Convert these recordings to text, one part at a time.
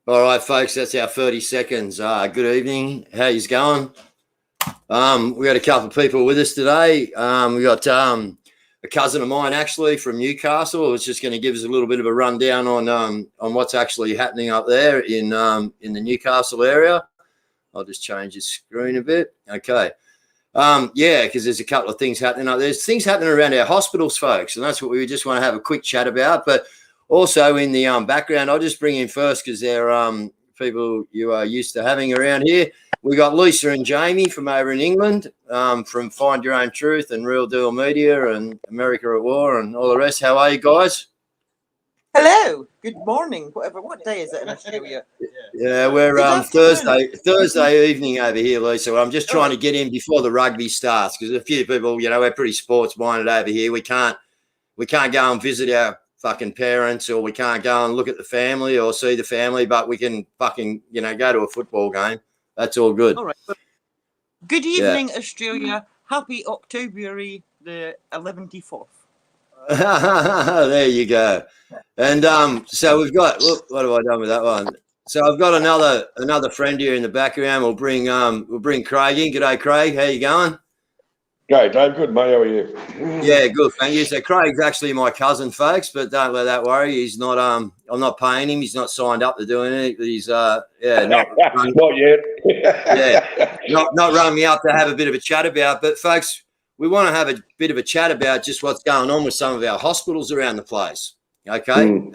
All right, folks, that's our 30 seconds. Good evening. How's going? We got a couple of people with us today. We got a cousin of mine actually from Newcastle. Who's just going to give us a little bit of a rundown on what's actually happening up there in the Newcastle area. I'll just change the screen a bit. Okay. Because there's a couple of things happening up there. There's things happening around our hospitals, folks, and that's what we just want to have a quick chat about. But also in the background, I'll just bring in first because they're people you are used to having around here. We got Lisa and Jamie from over in England, from Find Your Own Truth and Real Deal Media and America at War and all the rest. How are you guys? Hello. Good morning. What day is it in Australia? Yeah, we're Thursday evening over here, Lisa. I'm just trying to get in before the rugby starts because a few people, we're pretty sports minded over here. We can't go and visit our fucking parents, or we can't go and look at the family or see the family, but we can fucking go to a football game. That's all good. All right. Good evening, Australia. Happy October the 11th. There you go. And so we've got, look, what have I done with that one? So I've got another friend here in the background. We'll bring Craig in. G'day, Craig. How you going? Great, Dave. Good, mate. How are you? Yeah, good, thank you. So Craig's actually my cousin, folks, but don't let that worry. He's not. I'm not paying him. He's not signed up to doing it. He's not yet. not run me up to have a bit of a chat about. But folks, we want to have a bit of a chat about just what's going on with some of our hospitals around the place. Okay, and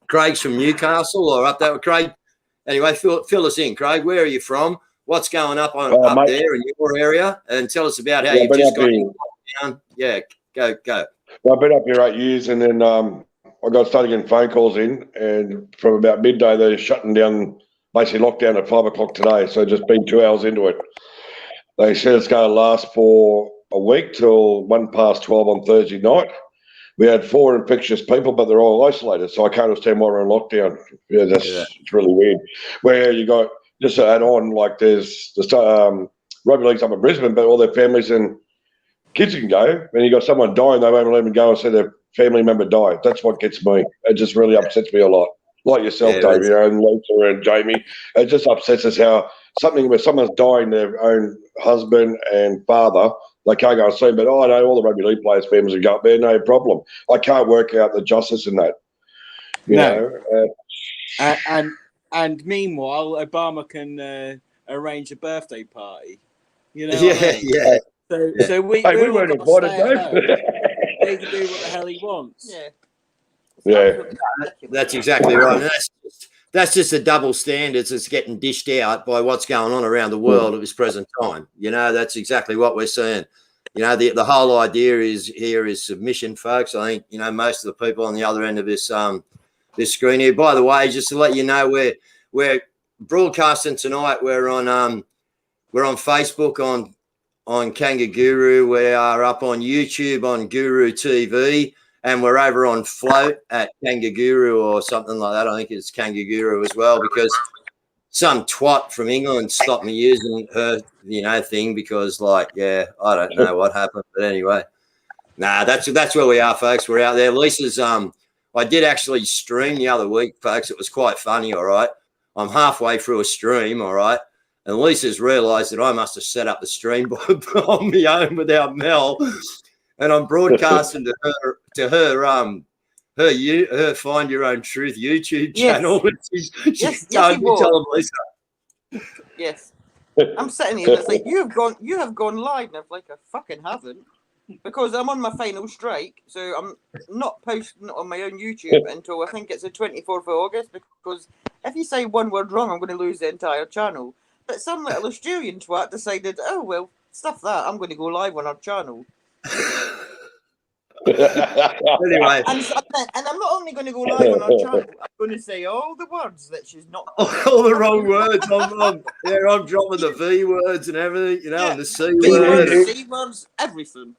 Craig's from Newcastle or up there with Craig. Anyway, fill us in, Craig. Where are you from? What's going up up there in your area? And tell us about how you've just got down. Yeah, go. Well, I've been up here 8 years, and then I got started getting phone calls in, and from about midday they're shutting down, basically lockdown at 5 o'clock today. So just been 2 hours into it. They said it's going to last for a week till 12 on Thursday night. We had 4 infectious people, but they're all isolated, so I can't understand why we're in lockdown. It's really weird. Where you got, just to add on, like there's the rugby league's up in Brisbane, but all their families and kids can go, and you got someone dying, they won't let them go and see their family member die. That's what gets me. It just really upsets me a lot. Like yourself, Dave, and Lisa and Jamie. It just upsets us how something where someone's dying, their own husband and father, they can't go and see them. But I know all the rugby league players' families will go up there, no problem. I can't work out the justice in that. You know. And meanwhile, Obama can arrange a birthday party. You know. Yeah. So we weren't invited, Dave. He can do what the hell he wants. Yeah. That's exactly right. And that's just the double standards that's getting dished out by what's going on around the world at this present time. That's exactly what we're seeing. The whole idea is submission, folks. I think most of the people on the other end of this screen here. By the way, just to let you know, we're broadcasting tonight. We're on Facebook on Kanga Guru. We are up on YouTube on Guru TV, and we're over on Float at Kanga Guru or something like that. I think it's Kanga Guru as well, because some twat from England stopped me using her thing because I don't know what happened, but anyway, that's where we are, folks. We're out there. Lisa's I did actually stream the other week, folks. It was quite funny. All right, I'm halfway through a stream. All right. And Lisa's realised that I must have set up the stream on my own without Mel, and I'm broadcasting to her Find Your Own Truth YouTube channel. She's telling Lisa. Yes, I'm sitting here. It's like you have gone live, and I'm like, I fucking haven't, because I'm on my final strike, so I'm not posting on my own YouTube until I think it's the 24th of August. Because if you say one word wrong, I'm going to lose the entire channel. But some little Australian twat decided, oh, well, stuff that. I'm going to go live on our channel. Anyway. And I'm not only going to go live on our channel, I'm going to say all the words that she's not. All the wrong words. I'm dropping the V words and everything, and the C words. C words, everything.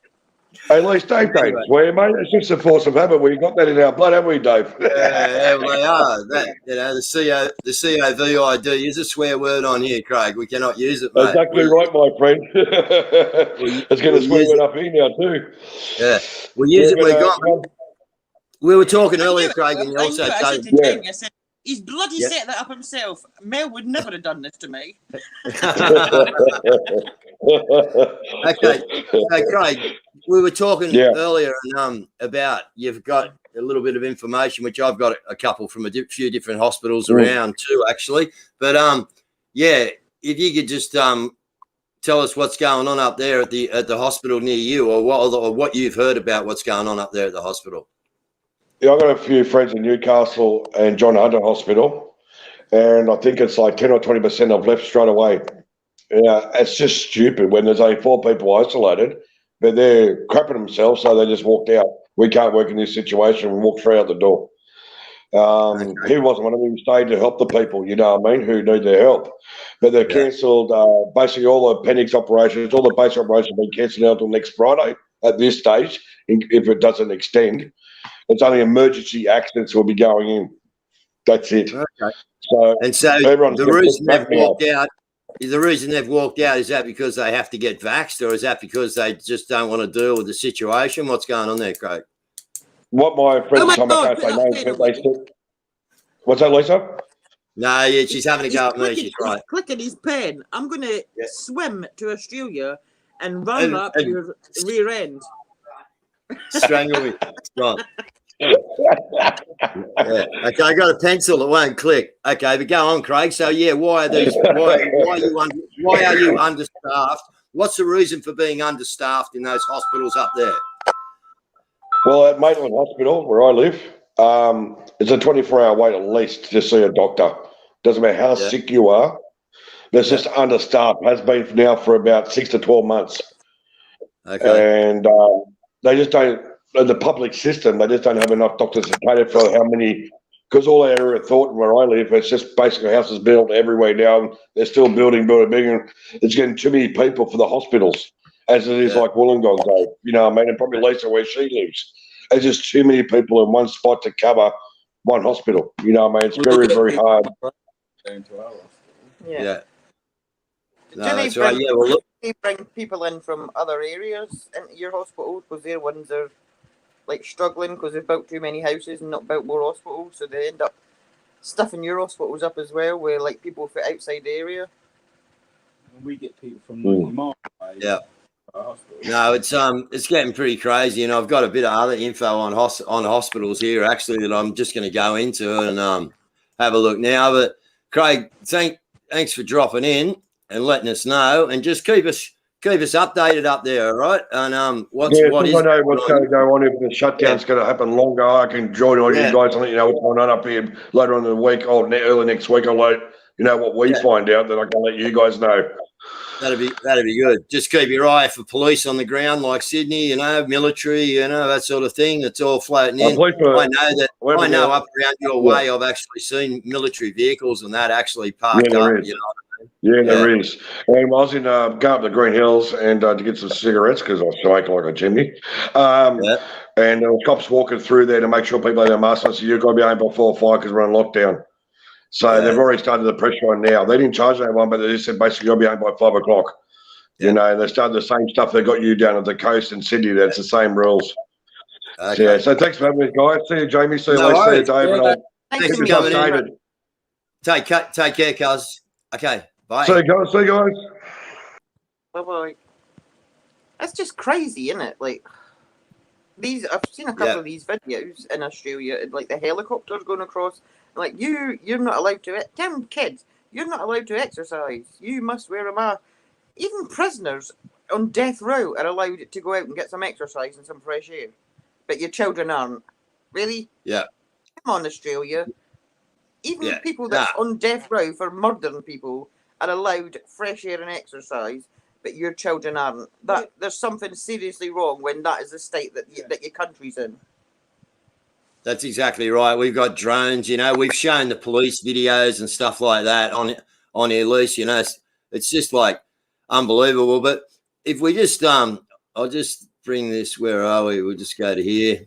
Hey, at least Dave don't swear, mate. It's just a force of habit. We've got that in our blood, haven't we, Dave? Yeah, well, they are. The COVID is a swear word on here, Craig. We cannot use it, mate. Exactly right, my friend. It's going to swear word up here now too. Yeah, we use it. We were talking earlier, Craig, and you also I He's bloody Yeah. set that up himself. Mel would never have done this to me. Okay, so Craig, we were talking Yeah. earlier about you've got a little bit of information, which I've got a couple from a few different hospitals around too, actually. But yeah, if you could just tell us what's going on up there at the hospital near you, or what you've heard about what's going on up there at the hospital. Yeah, I've got a few friends in Newcastle and John Hunter Hospital, and I think it's like 10 or 20% have left straight away. Yeah, it's just stupid when there's only 4 people isolated, but they're crapping themselves, so they just walked out. We can't work in this situation and walk straight out the door. He wasn't one of them. He stayed to help the people, you know what I mean, who need their help. But they've cancelled basically all the appendix operations, all the basic operations have been cancelled out until next Friday at this stage, if it doesn't extend. It's only emergency accidents will be going in. That's it. Okay. So everyone's the reason they've walked out. The reason they've walked out, is that because they have to get vaxxed, or is that because they just don't want to deal with the situation? What's going on there, Craig? What my friend told me, I can't say names, but they said, what's that, Lisa? No, yeah, she's having a go at me. She's right. He's clicking his pen. I'm going to swim to Australia and run up your rear end. Strangle me. Right. Yeah. Okay, I got a pencil that won't click. Okay, but go on, Craig. So yeah, why are you understaffed? What's the reason for being understaffed in those hospitals up there? Well, at Maitland Hospital, where I live, it's a 24-hour wait at least to see a doctor. Doesn't matter how sick you are. There's just understaffed. Has been now for about 6 to 12 months. Okay. And they just don't. The public system, they just don't have enough doctors to cater for how many, because all our area of Thornton where I live, it's just basically houses built everywhere now. They're still building. It's getting too many people for the hospitals, as it is like Wollongong, though. You know what I mean? And probably Lisa where she lives. There's just too many people in one spot to cover one hospital. You know what I mean? It's very, very hard. Yeah. No, that's right. Yeah, well, look. They bring people in from other areas into your hospital because their ones are like struggling because they've built too many houses and not built more hospitals, so they end up stuffing your hospitals up as well, where like people from outside the area. And we get people from 90 miles away. Yeah. No, it's getting pretty crazy, and I've got a bit of other info on hospitals here actually that I'm just going to go into and have a look now. But Craig, thanks for dropping in and letting us know, and just keep us updated up there, all right? And I know what's going to go on. If the shutdown's going to happen longer, I can join all you guys and let you know what's going on up here later on in the week or early next week. I'll let you know what we find out, then I can let you guys know. That'd be good. Just keep your eye for police on the ground, like Sydney, military, that sort of thing. That's all floating in. I know up around your way, I've actually seen military vehicles and that actually parked up. There is. And I was in going up the Green Hills and to get some cigarettes because I smoke like a chimney. And there were cops walking through there to make sure people had their masks on. So you've got to be home by 4 or 5 because we're on lockdown. So they've already started the pressure on now. They didn't charge anyone, but they just said basically you'll be home by 5 o'clock. Yeah. And they started the same stuff they got you down at the coast in Sydney. That's the same rules. Okay. So thanks for having me, guys. See you, Jamie. See you, Lee. See you, Dave. And thanks for coming in. Take care, cuz. Okay. Bye. See you guys. Bye-bye. That's just crazy, isn't it? Like I've seen a couple of these videos in Australia, like the helicopters going across. Like you're not allowed to. Damn kids, you're not allowed to exercise. You must wear a mask. Even prisoners on death row are allowed to go out and get some exercise and some fresh air, but your children aren't. Really? Yeah. Come on, Australia. Even people that's on death row for murdering people are allowed fresh air and exercise, but your children aren't. There's something seriously wrong when that is the state that your country's in. That's exactly right. We've got drones, we've shown the police videos and stuff like that on here, Lise, it's just like unbelievable. But if we just, I'll just bring this, where are we? We'll just go to here.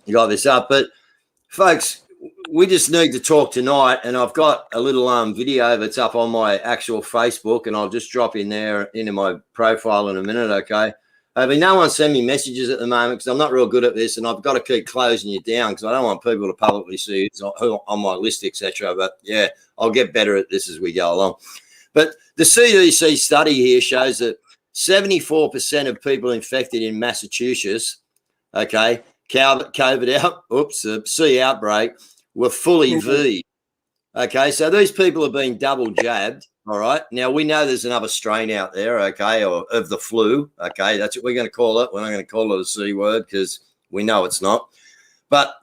You got this up. But folks, we just need to talk tonight, and I've got a little video that's up on my actual Facebook, and I'll just drop in there into my profile in a minute, okay? I mean, no one send me messages at the moment because I'm not real good at this, and I've got to keep closing you down because I don't want people to publicly see who's on my list, etc. But yeah, I'll get better at this as we go along. But the CDC study here shows that 74% of people infected in Massachusetts, okay, C outbreak, were fully V. Okay, so these people have been double jabbed. All right. Now we know there's another strain out there, okay, or of the flu. Okay, that's what we're going to call it. We're not going to call it a C word because we know it's not. But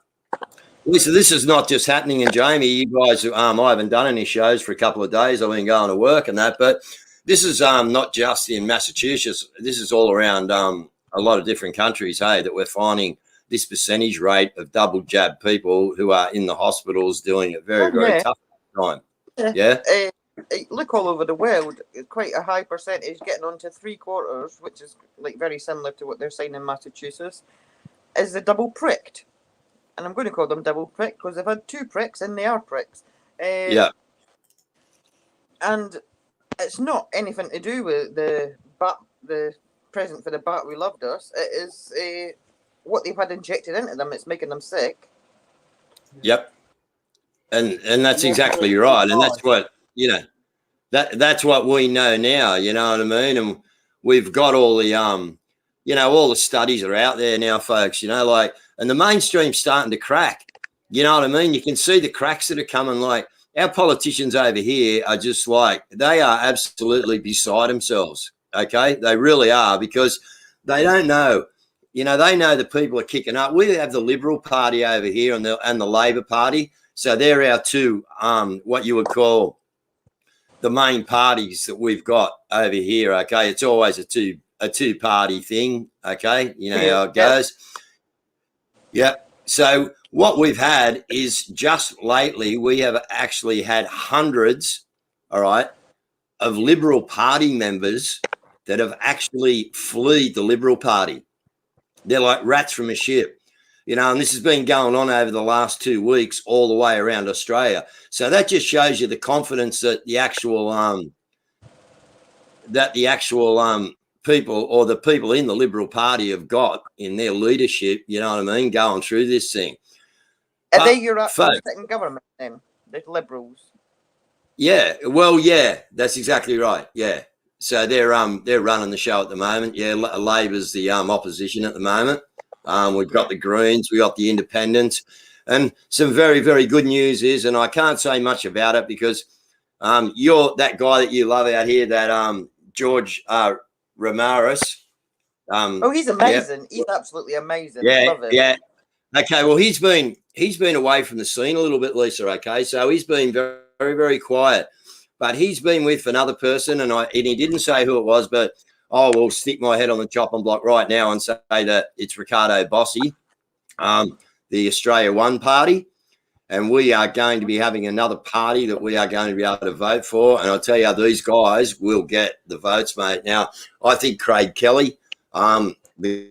listen, this is not just happening in Jamie. You guys, I haven't done any shows for a couple of days. I've been going to work and that, but this is not just in Massachusetts. This is all around a lot of different countries. Hey, that we're finding this percentage rate of double jab people who are in the hospitals doing it very tough time. Yeah. Look all over the world, quite a high percentage, getting on to 3/4, which is like very similar to what they're saying in Massachusetts, is the double pricked. And I'm going to call them double pricked because they've had 2 pricks and they are pricks. Yeah. And it's not anything to do with the present for the bat who loved us. It is what they've had injected into them. It's making them sick. Yep. And that's exactly right. And that's what, you know, that's what we know now, you know what I mean? And we've got all the, you know, all the studies are out there now, folks, you know, like, and the mainstream's starting to crack, you know what I mean? You can see the cracks that are coming. Like our politicians over here are just like, they are absolutely beside themselves. Okay. They really are because they don't know, you know, they know the people are kicking up. We have the Liberal Party over here and the Labor Party. So they're our 2, what you would call the main parties that we've got over here. Okay, it's always a two party thing. Okay, you know how it goes. Yeah. So what we've had is just lately we have actually had hundreds, all right, of Liberal Party members that have actually fled the Liberal Party. They're like rats from a ship. You know, and this has been going on over the last 2 weeks all the way around Australia. So that just shows you the confidence that the actual people or the people in the Liberal Party have got in their leadership, you know what I mean, going through this thing. Are they your sitting government then, the Liberals? Yeah, well, yeah, that's exactly right. Yeah. So they're running the show at the moment. Yeah, Labor's the opposition at the moment. We've got the Greens, we've got the Independents, and some very, very good news is, and I can't say much about it because you're that guy that you love out here, that George Ramirez. He's amazing. Yeah. He's absolutely amazing. Yeah, love him. Yeah. Okay, well, he's been away from the scene a little bit, Lisa. Okay, so he's been very, very, very quiet, but he's been with another person, and he didn't say who it was, but I will stick my head on the chopping block right now and say that it's Ricardo Bossi, the Australia One Party, and we are going to be having another party that we are going to be able to vote for. And I'll tell you, these guys will get the votes, mate. Now, I think Craig Kelly, the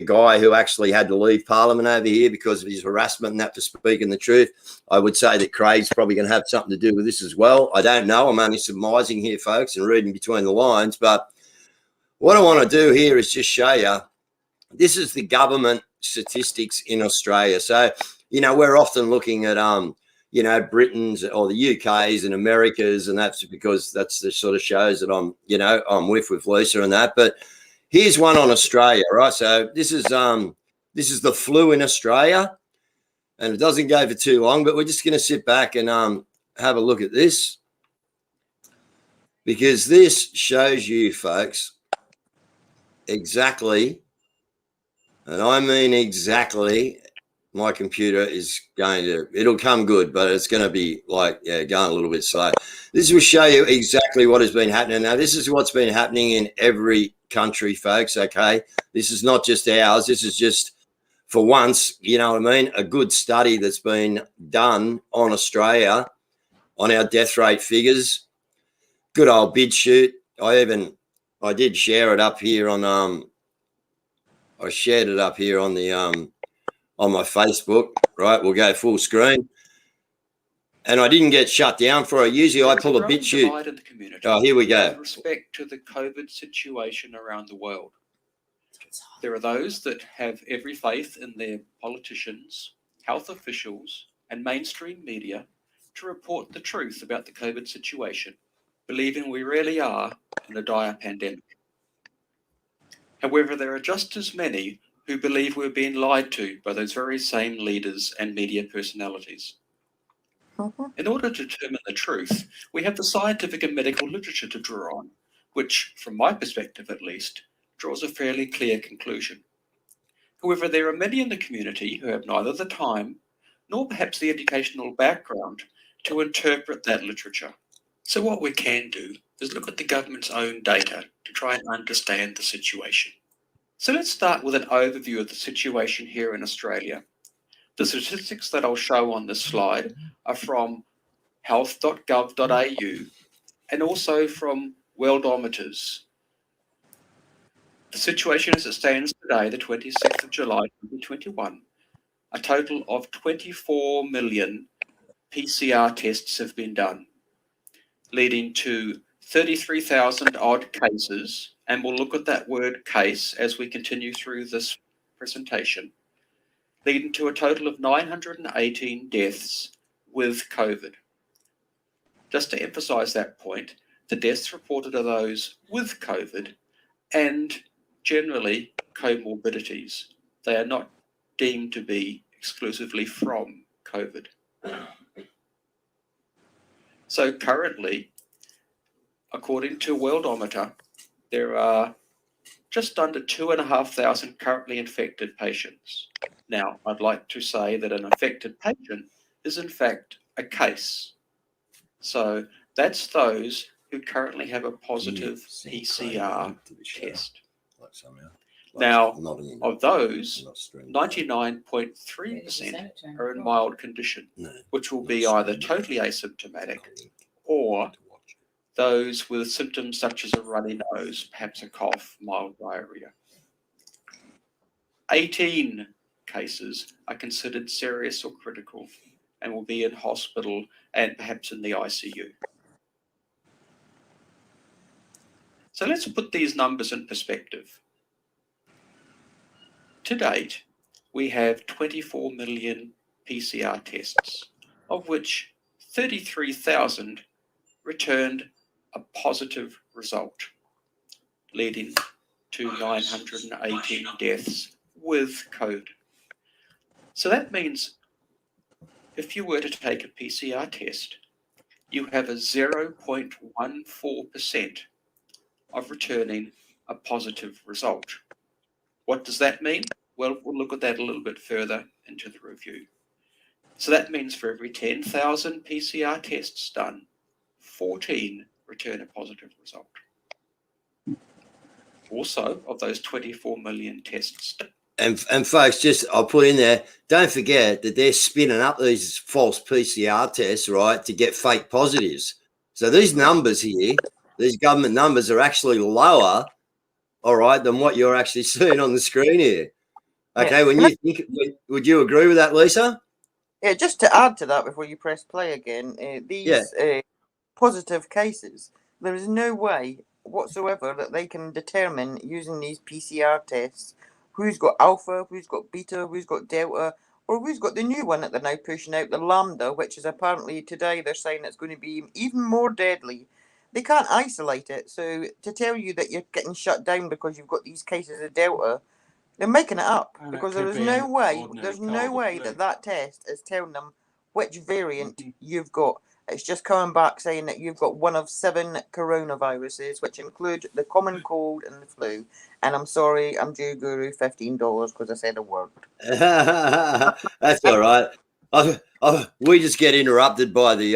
guy who actually had to leave Parliament over here because of his harassment and that for speaking the truth, I would say that Craig's probably going to have something to do with this as well. I don't know. I'm only surmising here, folks, and reading between the lines, but what I want to do here is just show you, this is the government statistics in Australia. So, you know, we're often looking at, you know, Britain's or the UK's and America's, and that's because that's the sort of shows that I'm with Lisa and that. But here's one on Australia, right? So this is the flu in Australia, and it doesn't go for too long, but we're just going to sit back and have a look at this because this shows you, folks, exactly, and I mean exactly, my computer is it'll come good, but it's going to be like, going a little bit slow. This will show you exactly what has been happening. Now, this is what's been happening in every country, folks, okay? This is not just ours. This is just, for once, you know what I mean, a good study that's been done on Australia, on our death rate figures. Good old bid shoot. I did share it up here on I shared it up here on the on my Facebook, right? We'll go full screen. And I didn't get shut down for it. Usually I pull a bit shoot. Oh, here we go. With respect to the COVID situation around the world. There are those that have every faith in their politicians, health officials, and mainstream media to report the truth about the COVID situation, believing we really are in a dire pandemic. However, there are just as many who believe we're being lied to by those very same leaders and media personalities. In order to determine the truth, we have the scientific and medical literature to draw on, which, from my perspective at least, draws a fairly clear conclusion. However, there are many in the community who have neither the time nor perhaps the educational background to interpret that literature. So what we can do is look at the government's own data to try and understand the situation. So let's start with an overview of the situation here in Australia. The statistics that I'll show on this slide are from health.gov.au and also from Worldometers. The situation as it stands today, the 26th of July 2021, a total of 24 million PCR tests have been done, leading to 33,000 odd cases, and we'll look at that word case as we continue through this presentation, leading to a total of 918 deaths with COVID. Just to emphasise that point, the deaths reported are those with COVID and generally comorbidities. They are not deemed to be exclusively from COVID. So currently, according to Worldometer, there are just under 2,500 currently infected patients. Now, I'd like to say that an infected patient is in fact a case. So that's those who currently have a positive PCR test. Now, of those, 99.3% are in mild condition, which will be either totally asymptomatic or those with symptoms such as a runny nose, perhaps a cough, mild diarrhea. 18 cases are considered serious or critical and will be in hospital and perhaps in the ICU. So let's put these numbers in perspective. To date, we have 24 million PCR tests, of which 33,000 returned a positive result, leading to 918 deaths with COVID. So that means if you were to take a PCR test, you have a 0.14% of returning a positive result. What does that mean? Well, we'll look at that a little bit further into the review. So that means for every 10,000 PCR tests done, 14 return a positive result. Also, of those 24 million tests. And folks, just I'll put in there, don't forget that they're spinning up these false PCR tests, right, to get fake positives. So these numbers here, these government numbers are actually lower, all right, than what you're actually seeing on the screen here. Okay, Yeah. when you think, would you agree with that, Lisa? Yeah, just to add to that before you press play again, these positive cases, there is no way whatsoever that they can determine using these PCR tests who's got alpha, who's got beta, who's got delta, or who's got the new one that they're now pushing out, the lambda, which is apparently today they're saying it's going to be even more deadly. They can't isolate it, so to tell you that you're getting shut down because you've got these cases of delta, they're making it up, And because it could there is be no an way, ordinary there's cold no or way flu. that that test is telling them which variant you've got. It's just coming back saying that you've got one of 7 coronaviruses, which include the common cold and the flu. And I'm sorry, I'm due Guru $15 because I said a word. That's all right. We just get interrupted by the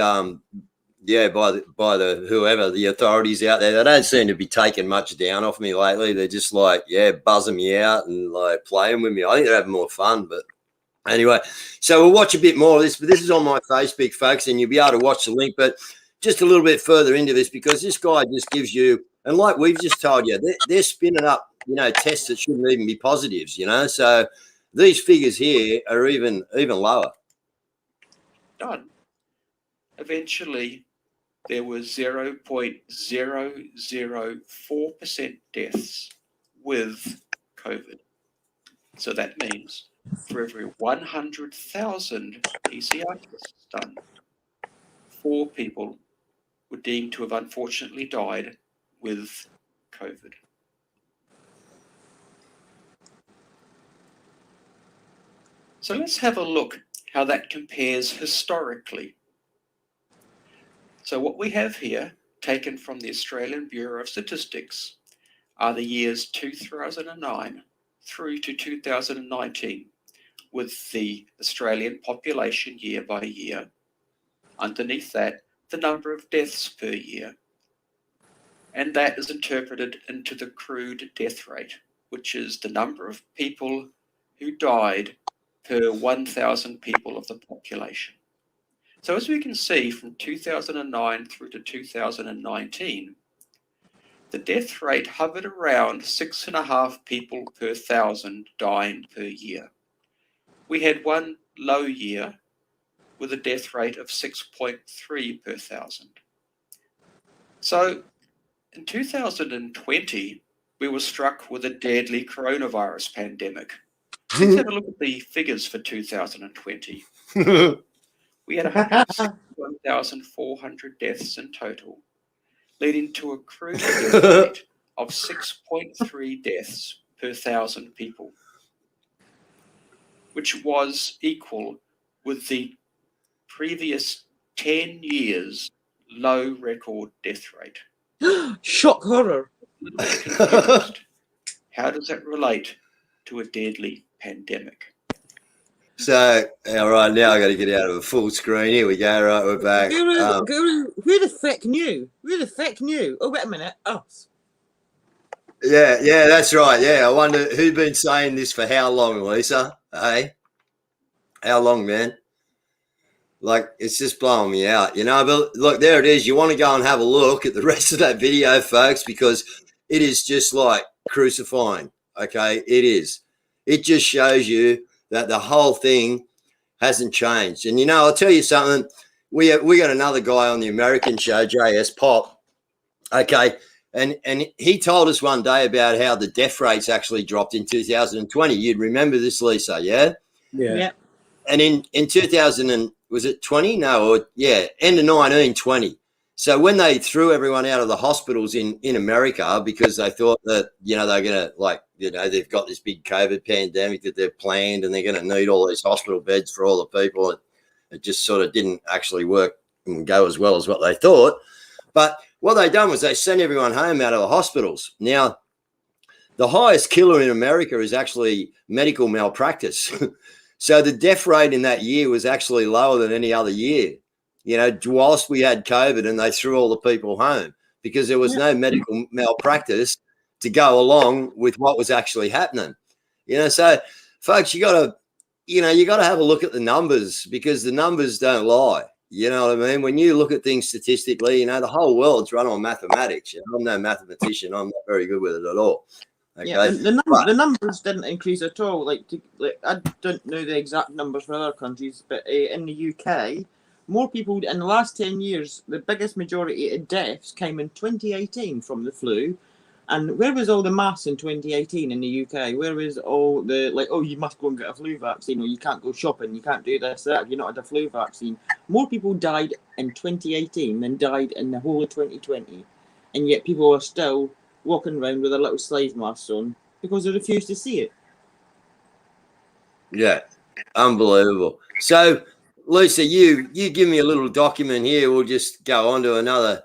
by the whoever, the authorities out there. They don't seem to be taking much down off me lately. They're just like, buzzing me out and like playing with me. I think they're having more fun, but anyway, so we'll watch a bit more of this, but this is on my Facebook, folks, and you'll be able to watch the link, but just a little bit further into this, because this guy just gives you, and like we've just told you, they're spinning up, tests that shouldn't even be positives, so these figures here are even lower. Done. Eventually, there was 0.004% deaths with COVID. So that means for every 100,000 PCR tests done, 4 people were deemed to have unfortunately died with COVID. So let's have a look how that compares historically. So what we have here, taken from the Australian Bureau of Statistics, are the years 2009 through to 2019, with the Australian population year by year. Underneath that, the number of deaths per year. And that is interpreted into the crude death rate, which is the number of people who died per 1,000 people of the population. So as we can see, from 2009 through to 2019, the death rate hovered around 6.5 people per 1,000 dying per year. We had one low year with a death rate of 6.3 per 1,000. So in 2020, we were struck with a deadly coronavirus pandemic. Let's have a look at the figures for 2020. We had 161,400 deaths in total, leading to a crude death rate of 6.3 deaths per 1,000 people, which was equal with the previous 10 years low record death rate. Shock horror. A little bit confused. How does that relate to a deadly pandemic? So, all right, now I got to get out of a full screen. Here we go. Right, we're back. Guru, who the fuck knew? Who the fuck knew? Oh, wait a minute. Us. Yeah, that's right. Yeah, I wonder who's been saying this for how long, Lisa? Hey, how long, man? Like, it's just blowing me out, you know. But look, there it is. You want to go and have a look at the rest of that video, folks, because it is just like crucifying. Okay, it is. It just shows you that the whole thing hasn't changed. And, you know, I'll tell you something. We got another guy on the American show, JS Pop. Okay. And he told us one day about how the death rates actually dropped in 2020. You'd remember this, Lisa, yeah? Yeah. And in 2000 and was it 20? No, end of 1920. So when they threw everyone out of the hospitals in America because they thought that, you know, they're going to, like, you know, they've got this big COVID pandemic that they've planned and they're going to need all these hospital beds for all the people. It just sort of didn't actually work and go as well as what they thought. But what they done was they sent everyone home out of the hospitals. Now, the highest killer in America is actually medical malpractice. So the death rate in that year was actually lower than any other year, you know, whilst we had COVID and they threw all the people home because there was no medical malpractice to go along with what was actually happening. You know, so folks, you got to have a look at the numbers because the numbers don't lie. You know what I mean? When you look at things statistically, you know, the whole world's run on mathematics. You know, I'm no mathematician. I'm not very good with it at all. Okay? Yeah, the numbers didn't increase at all. Like I don't know the exact numbers for other countries, but in the UK, more people in the last 10 years, the biggest majority of deaths came in 2018 from the flu. And where was all the mass in 2018 in the UK? Where was all the, like, oh, you must go and get a flu vaccine, or you can't go shopping, you can't do this, that, you're not had a flu vaccine. More people died in 2018 than died in the whole of 2020. And yet people are still walking around with a little slave mask on because they refuse to see it. Yeah, unbelievable. So, Lisa, you give me a little document here. We'll just go on to another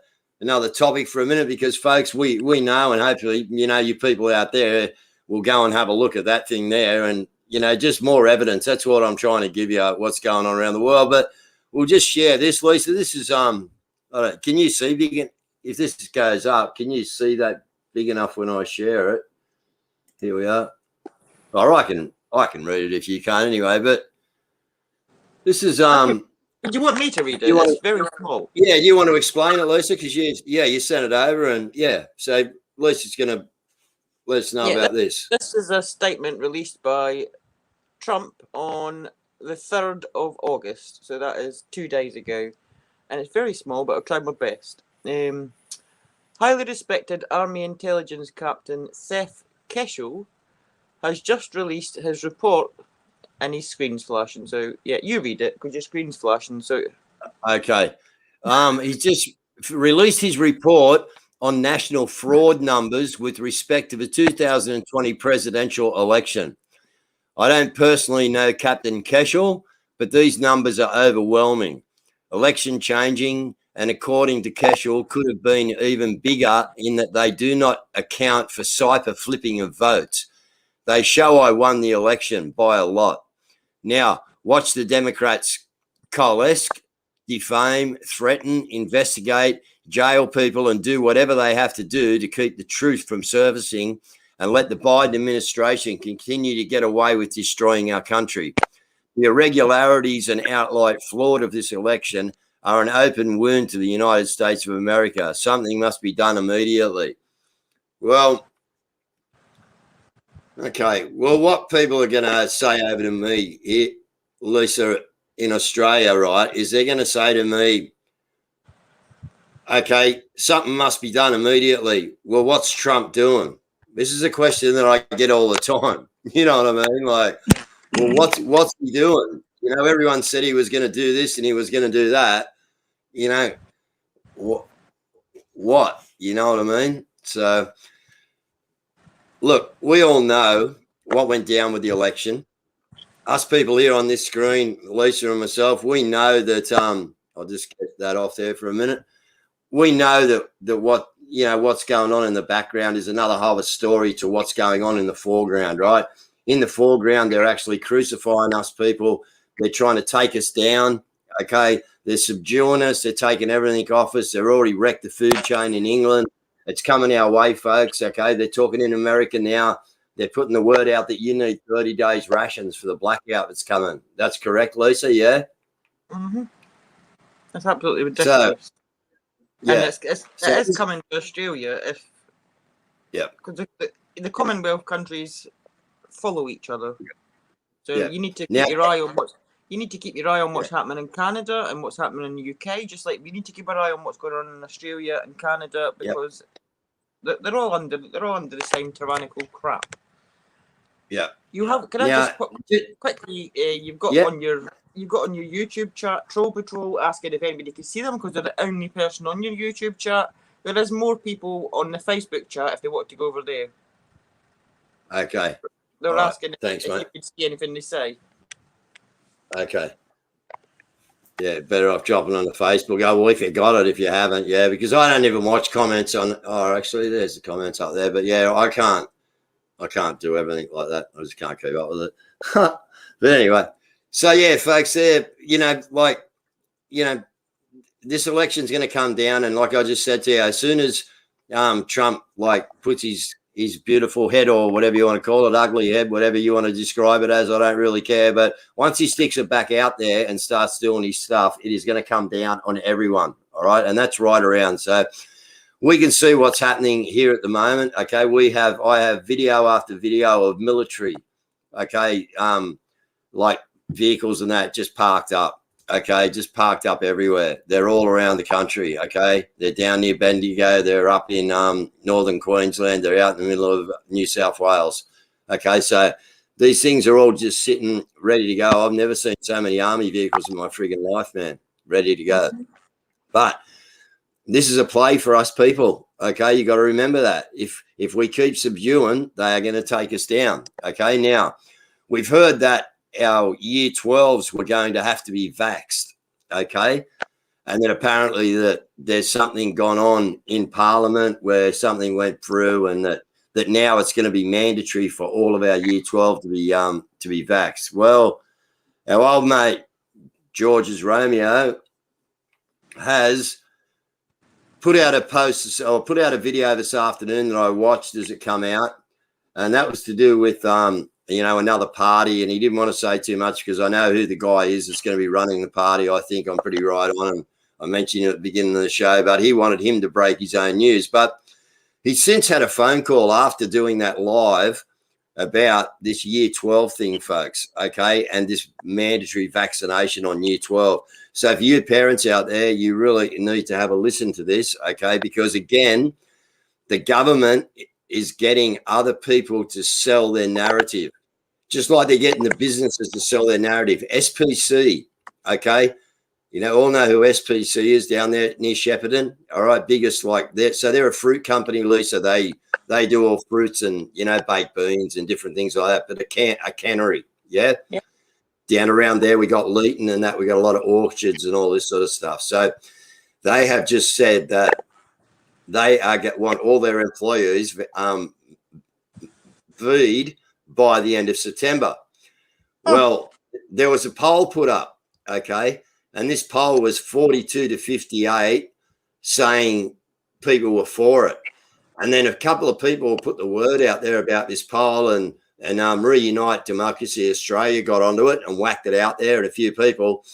topic for a minute because, folks, we know, and hopefully, you know, you people out there will go and have a look at that thing there and, you know, just more evidence. That's what I'm trying to give you, what's going on around the world. But we'll just share this, Lisa. This is, can you see, if this goes up, can you see that big enough when I share it? Here we are. I can read it if you can't anyway, but this is, Do you want me to read it? It's very small. Yeah, you want to explain it, Lisa? Because you sent it over, and so Lisa's going to let us know about this. This is a statement released by Trump on the 3rd of August, so that is 2 days ago, and it's very small, but I'll try my best. Highly respected Army intelligence captain Seth Keshel has just released his report, and his screen's flashing. So yeah, you read it because your screen's flashing. So Okay. He just released his report on national fraud numbers with respect to the 2020 presidential election. I don't personally know Captain Cashel, but these numbers are overwhelming. Election changing, and according to Cashel, could have been even bigger in that they do not account for cipher flipping of votes. They show I won the election by a lot. Now, watch the Democrats coalesce, defame, threaten, investigate, jail people, and do whatever they have to do to keep the truth from surfacing and let the Biden administration continue to get away with destroying our country. The irregularities and outright fraud of this election are an open wound to the United States of America. Something must be done immediately. Well, okay. Well, what people are going to say over to me here, Lisa, in Australia, right, is they're going to say to me, okay, something must be done immediately. Well, what's Trump doing? This is a question that I get all the time. You know what I mean? Like, well, what's he doing? You know, everyone said he was going to do this and he was going to do that. You know, what? You know what I mean? So, look, we all know what went down with the election. Us people here on this screen, Lisa and myself, we know that I'll just get that off there for a minute. We know that what, you know, what's going on in the background is another whole story to what's going on in the foreground, right? In the foreground, they're actually crucifying us people. They're trying to take us down, okay? They're subduing us. They're taking everything off us. They've already wrecked the food chain in England. It's coming our way, folks, okay? They're talking in America now. They're putting the word out that you need 30 days rations for the blackout that's coming. That's correct, Lisa, yeah? mm-hmm. That's absolutely ridiculous. So, yeah. And it is coming to Australia if, yeah, because the Commonwealth countries follow each other. So yeah. you need to keep Now, your eye on what's happening in Canada and what's happening in the UK. Just like we need to keep our eye on what's going on in Australia and Canada, because they're all under the same tyrannical crap. Yeah. You have. Can I just quickly? You've got on your YouTube chat, Troll Patrol, asking if anybody can see them because they're the only person on your YouTube chat. There is more people on the Facebook chat if they want to go over there. Okay. They're asking if you can see anything they say. Okay. Yeah, better off dropping on the Facebook. Oh, well, if you got it, if you haven't, yeah, because I don't even watch comments on. Oh, actually, there's the comments up there, but yeah, I can't do everything like that. I just can't keep up with it. But anyway, so yeah, folks, there, you know, like, you know, this election's going to come down, and like I just said to you, as soon as Trump like puts his beautiful head, or whatever you want to call it, ugly head, whatever you want to describe it as, I don't really care. But once he sticks it back out there and starts doing his stuff, it is going to come down on everyone. All right. And that's right around. So we can see what's happening here at the moment. Okay. I have video after video of military, okay, like vehicles and that just parked up. Okay, just parked up everywhere. They're all around the country, okay? They're down near Bendigo. They're up in northern Queensland. They're out in the middle of New South Wales, okay? So these things are all just sitting ready to go. I've never seen so many army vehicles in my frigging life, man, ready to go. But this is a play for us people, okay? You got to remember that. If we keep subduing, they are going to take us down, okay? Now, we've heard that our year 12s were going to have to be vaxxed, okay? And then apparently that there's something gone on in Parliament where something went through, and that now it's going to be mandatory for all of our year 12 to be vaxxed. Well, our old mate George's Romeo has put out a post, or put out a video this afternoon that I watched as it come out, and that was to do with you know, another party, and he didn't want to say too much because I know who the guy is that's going to be running the party. I think I'm pretty right on him. I mentioned it at the beginning of the show, but he wanted him to break his own news. But he's since had a phone call after doing that live about this year 12 thing, folks, okay, and this mandatory vaccination on year 12. So if you parents out there, you really need to have a listen to this, okay, because, again, the government is getting other people to sell their narrative, just like they're getting the businesses to sell their narrative. SPC, okay? You know, all know who SPC is down there near Shepparton. All right, biggest like that. So they're a fruit company, Lisa. They do all fruits and, you know, baked beans and different things like that. But a cannery, yeah. Down around there, we got Leeton and that. We got a lot of orchards and all this sort of stuff. So they have just said that they want all their employees V'd by the end of September. Well, there was a poll put up, okay, and this poll was 42 to 58 saying people were for it. And then a couple of people put the word out there about this poll, and Reunite Democracy Australia got onto it and whacked it out there, and a few people,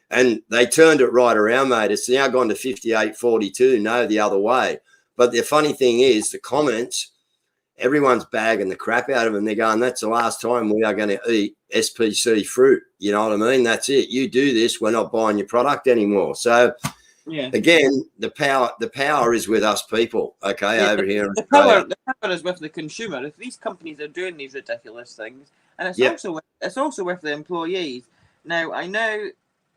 and they turned it right around, mate. It's now gone to 58-42, no, the other way. But the funny thing is, the comments, everyone's bagging the crap out of them. They're going, that's the last time we are going to eat SPC fruit. You know what I mean? That's it. You do this, we're not buying your product anymore. So, again, the power is with us people, okay, over here in Australia. The power is with the consumer. If these companies are doing these ridiculous things, and it's also with the employees. Now, I know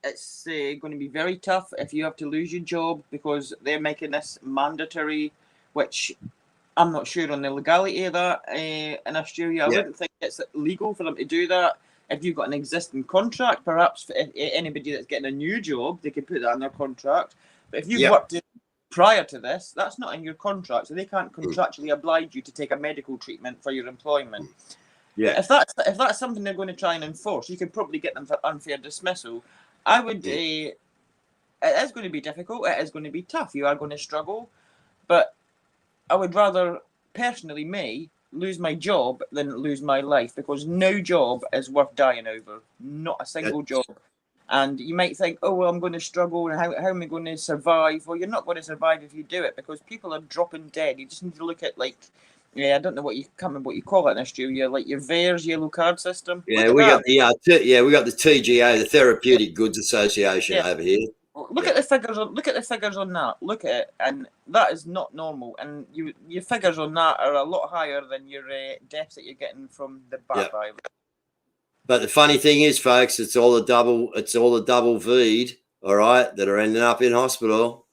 it's going to be very tough if you have to lose your job because they're making this mandatory, which I'm not sure on the legality of that in Australia. I wouldn't think it's legal for them to do that. If you've got an existing contract, perhaps for anybody that's getting a new job, they could put that in their contract. But if you've worked prior to this, that's not in your contract, so they can't contractually oblige you to take a medical treatment for your employment. Yeah. If that's something they're going to try and enforce, you could probably get them for unfair dismissal. I would. It is going to be difficult. It is going to be tough. You are going to struggle, but I would rather, personally, lose my job than lose my life, because no job is worth dying over. Not a single job. And you might think, oh, well, I'm going to struggle, and how am I going to survive? Well, you're not going to survive if you do it, because people are dropping dead. You just need to look at, like, I don't know can't remember what you call it in Australia, like your VAERS yellow card system. Yeah, we got the TGA, the Therapeutic Goods Association over here. Look at the figures. Look at the figures on that. Look at it, and that is not normal. And your figures on that are a lot higher than your deaths that you're getting from the bat virus. But the funny thing is, folks, it's all the double V'd, all right, that are ending up in hospital.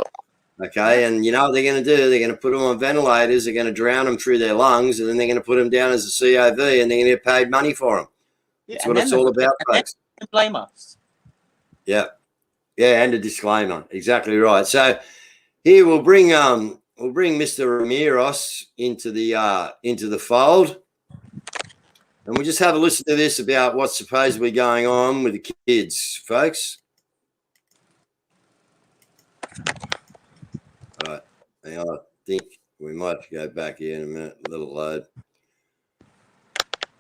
Okay, and you know what they're going to do? They're going to put them on ventilators. They're going to drown them through their lungs, and then they're going to put them down as a COV, and they're going to get paid money for them. That's what it's all about, folks. Blame us. Yeah, and a disclaimer. Exactly right. So here we'll bring Mr. Ramirez into the fold, and we'll just have a listen to this about what's supposedly going on with the kids, folks. All right, hang on. I think we might have to go back here in a minute, a little load.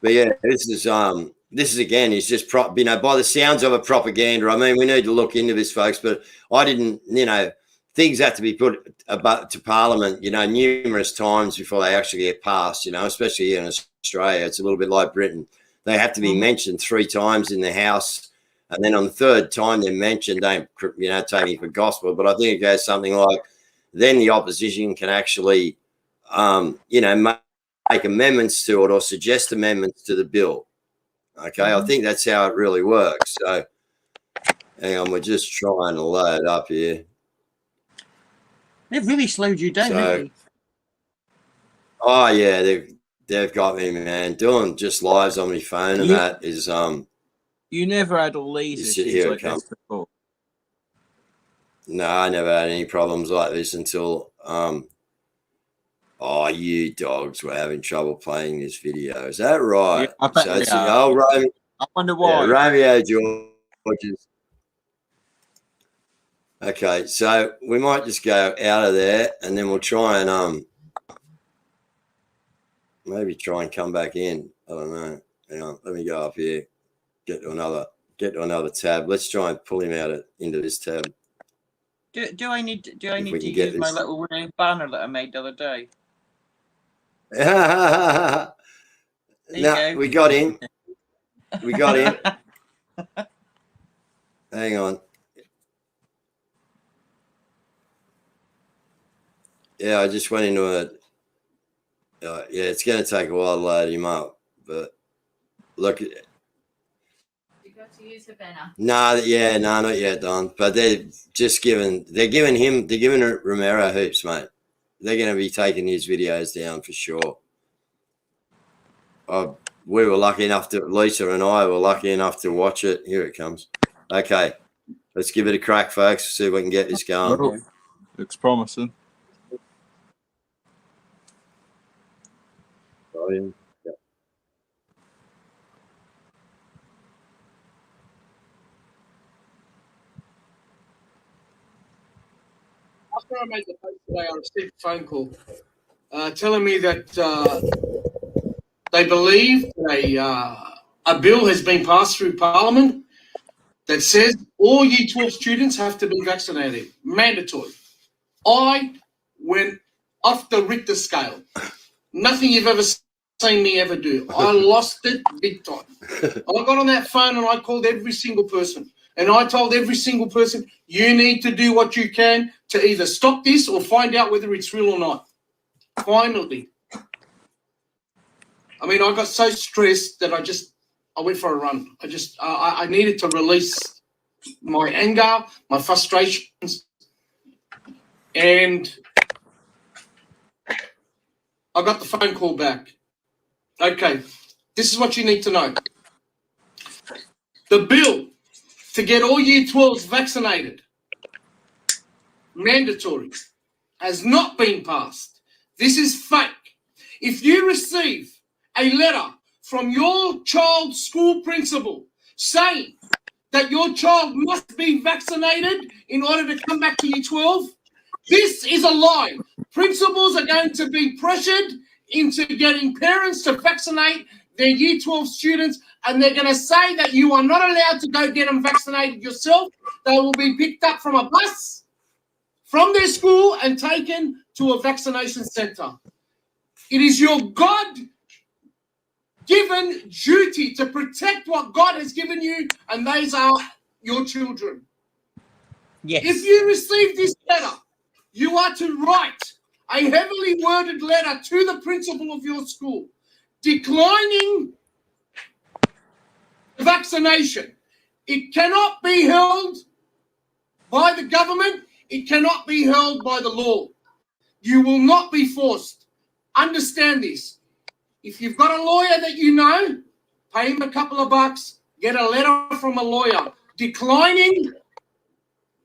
But yeah, this is again, is just by the sounds of a propaganda. I mean, we need to look into this, folks, but I didn't, things have to be put to Parliament, numerous times before they actually get passed, especially here in Australia. It's a little bit like Britain. They have to be mentioned 3 times in the House, and then on the 3rd time they're mentioned, don't, take me for gospel, but I think it goes something like, then the opposition can actually, make amendments to it or suggest amendments to the bill. Okay, I think that's how it really works. So, hang on, we're just trying to load up here. They've really slowed you down, haven't they? Oh yeah, they've got me, man. Doing just lives on my phone and that is You never had all these issues like this before. No, I never had any problems like this until oh, you dogs were having trouble playing this video. Is that right? Yeah, I bet so it's the old Romeo. I wonder why. Yeah, Romeo Georges. Okay, so we might just go out of there and then we'll try and maybe try and come back in. I don't know. Hang on, let me go up here. Get to another tab. Let's try and pull him into this tab. Do I need to use my little banner that I made the other day? No, we got him. We got him. Hang on. Yeah, I just went into Yeah, it's going to take a while to load him up, but look. You got to use the banner. No, not yet, Don. But they're giving Romero heaps, mate. They're going to be taking his videos down for sure. We were lucky enough Lisa and I were lucky enough to watch it. Here it comes. Okay, let's give it a crack, folks. See if we can get this going. Oh, looks promising. Volume. Yep. After I made the post today, I received a phone call telling me that they believe a bill has been passed through Parliament that says all Year 12 students have to be vaccinated, mandatory. I went off the Richter scale. Nothing you've ever seen me ever do. I lost it big time. I got on that phone and I called every single person. And I told every single person, you need to do what you can to either stop this or find out whether it's real or not. Finally. I mean, I got so stressed that I went for a run. I needed to release my anger, my frustrations. And I got the phone call back. Okay, this is what you need to know. The bill to get all Year 12s vaccinated, mandatory, has not been passed. This is fake. If you receive a letter from your child's school principal saying that your child must be vaccinated in order to come back to Year 12, this is a lie. Principals are going to be pressured into getting parents to vaccinate their Year 12 students, and they're going to say that you are not allowed to go get them vaccinated yourself. They will be picked up from a bus from their school and taken to a vaccination centre. It is your God-given duty to protect what God has given you, and those are your children. Yes. If you receive this letter, you are to write a heavily worded letter to the principal of your school declining the vaccination. It cannot be held by the government. It cannot be held by the law. You will not be forced. Understand this. If you've got a lawyer that you know, pay him a couple of bucks, get a letter from a lawyer declining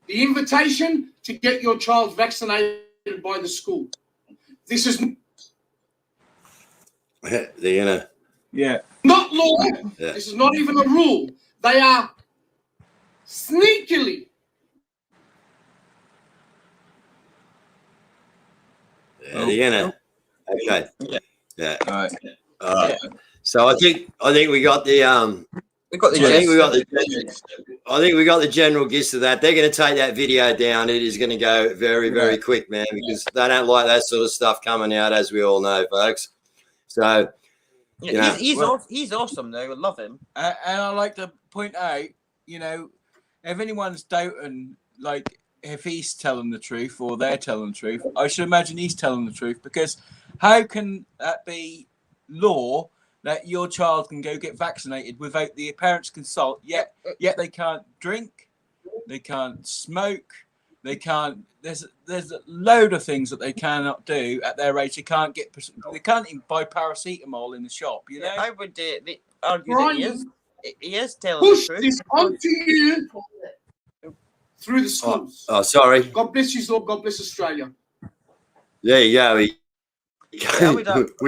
the invitation to get your child vaccinated by the school. This is not law. Yeah. This is not even a rule. They are sneakily. Okay. Yeah. All right. So I think we got the We got the I think we got the general gist of that. They're going to take that video down. It is going to go very, very quick, man, because they don't like that sort of stuff coming out, as we all know, folks. So, Yeah, he's awesome, though. I love him. And I like to point out, if anyone's doubting, like, if he's telling the truth or they're telling the truth, I should imagine he's telling the truth, because how can that be law that your child can go get vaccinated without the parents' consult? Yet they can't drink, they can't smoke, they can't. There's a load of things that they cannot do at their age. They can't even buy paracetamol in the shop. I would argue that he is telling Push the truth. this onto you through the schools. oh, sorry. God bless you, Lord. God bless Australia. There you go. We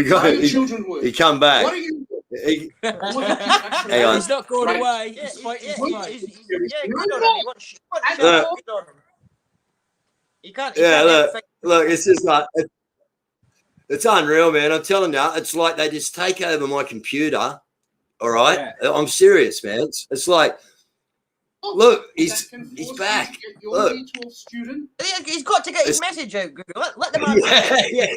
got How do it. children work? He come back. What are you? Hang on. He's not going Right. away. Yeah, He's fighting yeah, his fight. good on him. He wants Look. good on him. He can't. Look, it's just like it's unreal, man. I'm telling you, it's like they just take over my computer. All right, I'm serious, man. It's like, look, he's back. Look, Student. He's got to get his message out, Google. Let them out. yeah.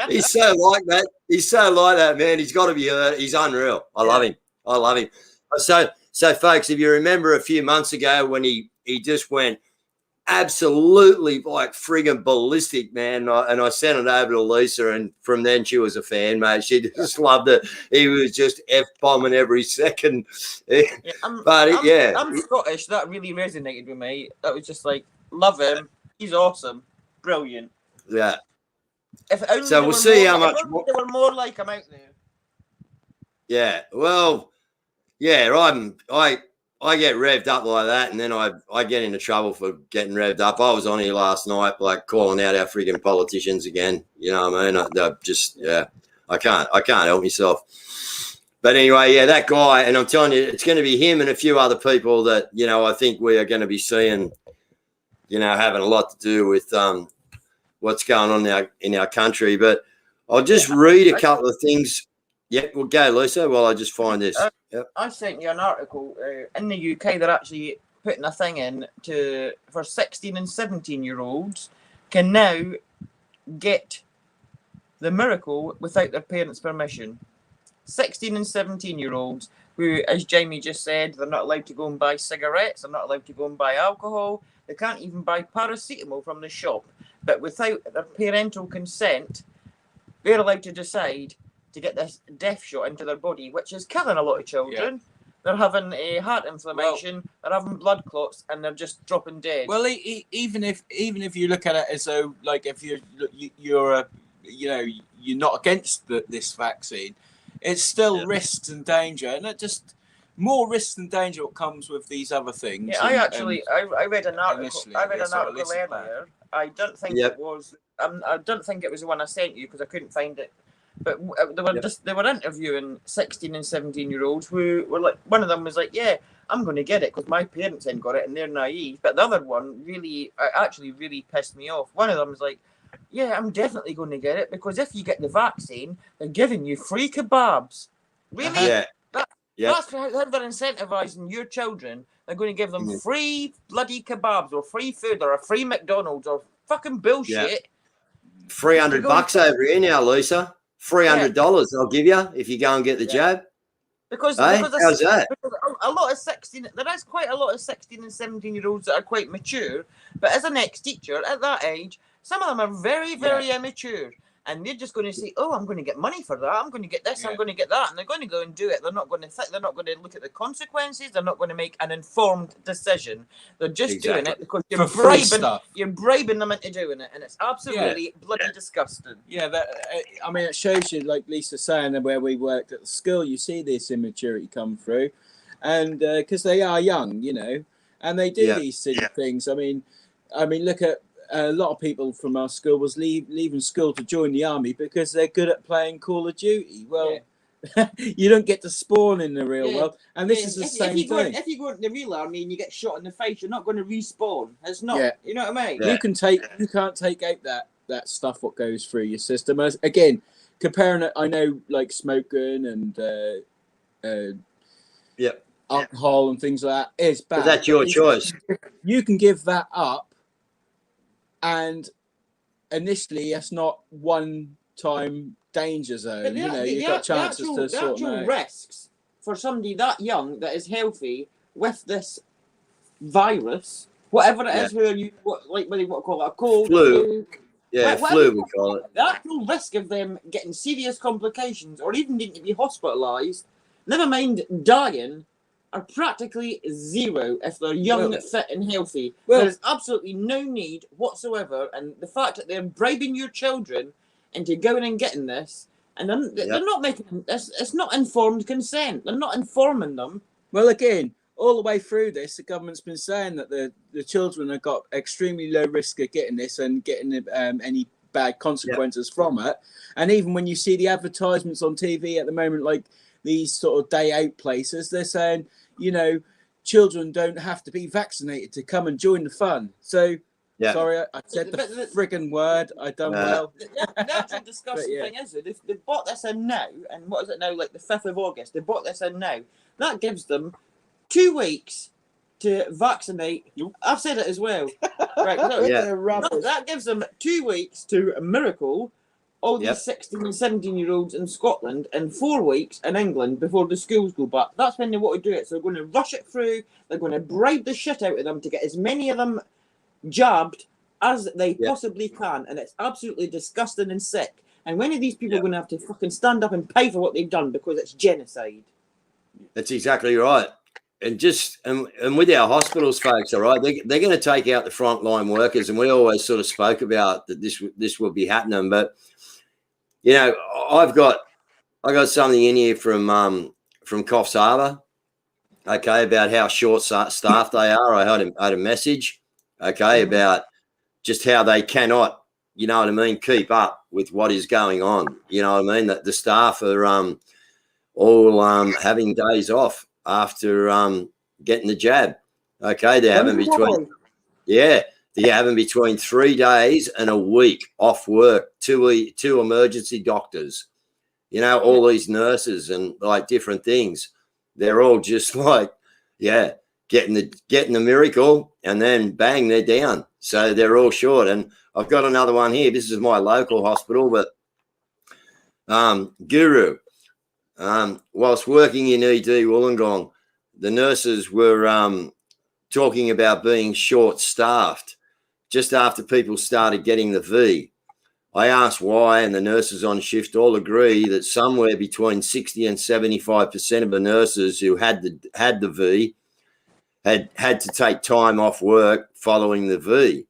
He's so like that. He's so like that, man. He's got to be hurt. He's unreal. I love him. So, folks, if you remember a few months ago when he just went absolutely like friggin' ballistic, man. And I sent it over to Lisa, and from then she was a fan, mate. She just loved it. He was just F-bombing every second. Yeah, I'm Scottish. That really resonated with me. That was just like, love him. He's awesome. Brilliant. Yeah. If only So we'll see how much there were more like him out there. Yeah. Well, yeah, I get revved up like that, and then I get into trouble for getting revved up. I was on here last night, like calling out our friggin' politicians again. You know what I mean? I can't help myself. But anyway, yeah, that guy, and I'm telling you, it's going to be him and a few other people that, you know, I think we are going to be seeing, you know, having a lot to do with what's going on in our country. But I'll just read a couple of things. Yeah, well, go, Lisa, while I just find this. I sent you an article. In the UK, they're actually putting a thing in for 16 and 17-year-olds can now get the miracle without their parents' permission. 16 and 17-year-olds who, as Jamie just said, they're not allowed to go and buy cigarettes, they're not allowed to go and buy alcohol, they can't even buy paracetamol from the shop. But without their parental consent, they're allowed to decide to get this death shot into their body, which is killing a lot of children. Yeah. They're having a heart inflammation, they're having blood clots, and they're just dropping dead. Well, even if you look at it as though, like, if you're not against this vaccine, it's still risks and danger, and it just more risks and danger what comes with these other things. Yeah, I read an article. Earlier. I don't think it was. I don't think it was the one I sent you because I couldn't find it. But they were interviewing 16 and 17-year-olds who were like, one of them was like, yeah, I'm going to get it because my parents ain't got it and they're naive. But the other one really pissed me off. One of them was like, yeah, I'm definitely going to get it because if you get the vaccine, they're giving you free kebabs. Really? Yeah. That's how they're incentivizing your children. They're going to give them free bloody kebabs or free food or a free McDonald's or fucking bullshit. $300 over here now, Lisa. $300 I'll give you if you go and get the jab. Because how's that? Because a lot of 16, there is quite a lot of 16 and 17-year-olds that are quite mature. But as an ex-teacher at that age, some of them are very, very immature. And they're just going to say, "Oh, I'm going to get money for that. I'm going to get this. I'm going to get that," and they're going to go and do it. They're not going to think. They're not going to look at the consequences. They're not going to make an informed decision. They're just doing it because you're bribing them into doing it, and it's absolutely bloody disgusting. Yeah, I mean, it shows you, like Lisa's saying, that where we worked at the school, you see this immaturity come through, and because they are young, you know, and they do these silly things. I mean, look at. A lot of people from our school was leaving school to join the army because they're good at playing Call of Duty. Well, you don't get to spawn in the real world, and this is the same thing. If you go into the real army and you get shot in the face, you're not going to respawn. It's not. You know what I mean? Yeah. You can't take out that stuff what goes through your system. As, again, comparing it, I know like smoking and alcohol and things like that is bad. But that's your choice. You can give that up. And initially, that's not one-time danger zone. You've got chances to sort of risks for somebody that young that is healthy with this virus, whatever it is, whether you what do you want to call it, a cold, flu. Flu we call it. The actual risk of them getting serious complications or even needing to be hospitalised, never mind dying, are practically zero if they're young, fit and healthy. There's absolutely no need whatsoever, and the fact that they're bribing your children into going and getting this, and they're not making it's not informed consent. They're not informing them. Well, again, all the way through this, the government's been saying that the children have got extremely low risk of getting this and getting any bad consequences from it. And even when you see the advertisements on TV at the moment, like these sort of day out places, they're saying, you know, children don't have to be vaccinated to come and join the fun. So, sorry, I said the friggin' word. I done well. The actual disgusting thing is, they bought this in now, and what is it now, like the 5th of August, they bought this in now. That gives them 2 weeks to vaccinate. I've said it as well. Right, that gives them 2 weeks to miracle all these 16 and 17-year-olds in Scotland in 4 weeks in England before the schools go back. That's when they want to do it. So they're going to rush it through. They're going to bribe the shit out of them to get as many of them jabbed as they Yeah. possibly can, and it's absolutely disgusting and sick. And when are these people Yeah. going to have to fucking stand up and pay for what they've done because it's genocide? That's exactly right. And just and with our hospitals, folks, all right, they're going to take out the frontline workers, and we always sort of spoke about that this will be happening. But you know, I got something in here from Coffs Harbour, okay, about how short staffed they are. I had a message, okay, about just how they cannot, you know what I mean, keep up with what is going on. You know what I mean? That the staff are all having days off after getting the jab. Okay, they're having between 3 days and a week off work. Two emergency doctors, you know, all these nurses and like different things. They're all just like, yeah, getting the miracle, and then bang, they're down. So they're all short. And I've got another one here. This is my local hospital, but Guru. Whilst working in ED Wollongong, the nurses were talking about being short-staffed just after people started getting the V. I asked why, and the nurses on shift all agree that somewhere between 60 and 75% of the nurses who had the V had to take time off work following the V.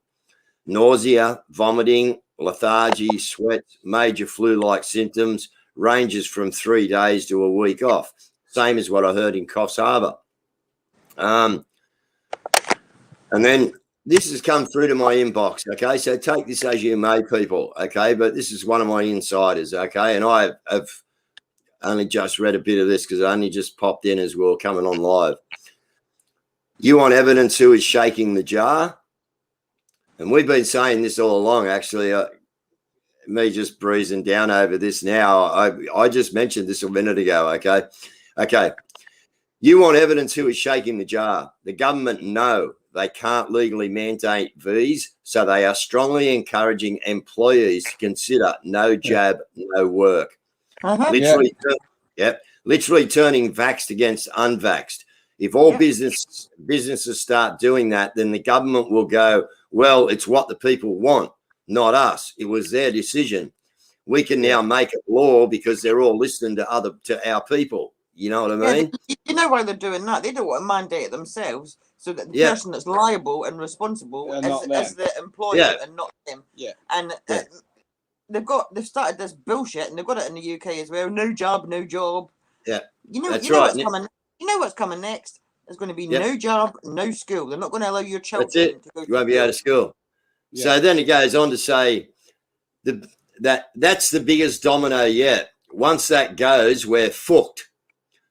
Nausea, vomiting, lethargy, sweat, major flu-like symptoms, ranges from 3 days to a week off. Same as what I heard in Coffs Harbour. And then this has come through to my inbox, okay? So take this as you may, people, okay? But this is one of my insiders, okay? And I have only just read a bit of this because I only just popped in as well, coming on live. You want evidence who is shaking the jar? And we've been saying this all along, actually. Me just breezing down over this now. I just mentioned this a minute ago, okay. You want evidence who is shaking the jar. The government know they can't legally mandate Vs, so they are strongly encouraging employees to consider no jab, no work. Literally turning vaxxed against unvaxxed. If all businesses start doing that, then the government will go, well, it's what the people want, not us. It was their decision. We can now make it law because they're all listening to our people. You know what I mean? You know why they're doing that? They don't want to mandate it themselves, so that the person that's liable and responsible is the employer and not them. Yeah. And they've started this bullshit, and they've got it in the UK as well. No job, no job. Yeah. You know what's coming. You know what's coming next? There's going to be no job, no school. They're not going to allow your children to go. You won't be out of school. Yeah. So then it goes on to say that's the biggest domino yet. Once that goes, we're fucked.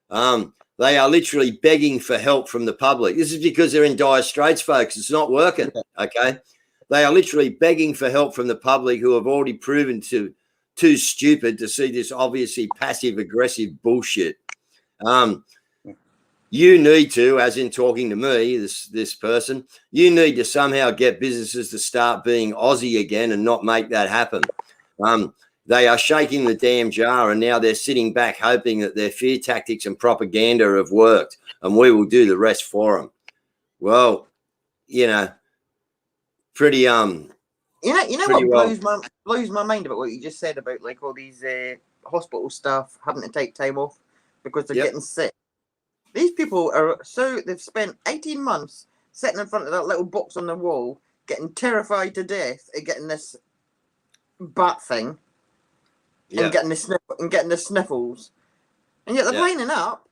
They are literally begging for help from the public. This is because they're in dire straits, folks. It's not working. Okay. They are literally begging for help from the public, who have already proven too stupid to see this obviously passive aggressive bullshit. You need to, as in talking to me, this person, you need to somehow get businesses to start being Aussie again and not make that happen. They are shaking the damn jar, and now they're sitting back hoping that their fear tactics and propaganda have worked, and we will do the rest for them. Well, you know, pretty You know what blows my mind about what you just said about like all these hospital staff having to take time off because they're getting sick. These people they've spent 18 months sitting in front of that little box on the wall, getting terrified to death at getting this bat thing and getting the sniffles. And yet they're lining up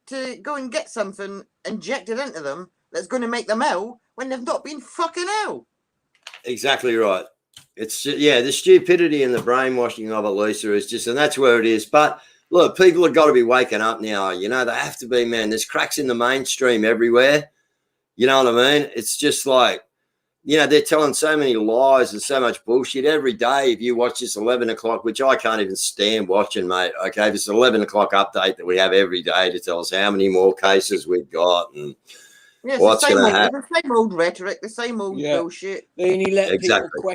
to go and get something injected into them that's going to make them ill when they've not been fucking ill. Exactly right. It's the stupidity and the brainwashing of it, Lisa, is just, and that's where it is. But look, people have got to be waking up now. You know, they have to be, man. There's cracks in the mainstream everywhere. You know what I mean? It's just like, you know, they're telling so many lies and so much bullshit every day. If you watch this 11 o'clock, which I can't even stand watching, mate, okay, this 11 o'clock update that we have every day to tell us how many more cases we've got and what's going to happen. The same old rhetoric, the same old bullshit. They only let people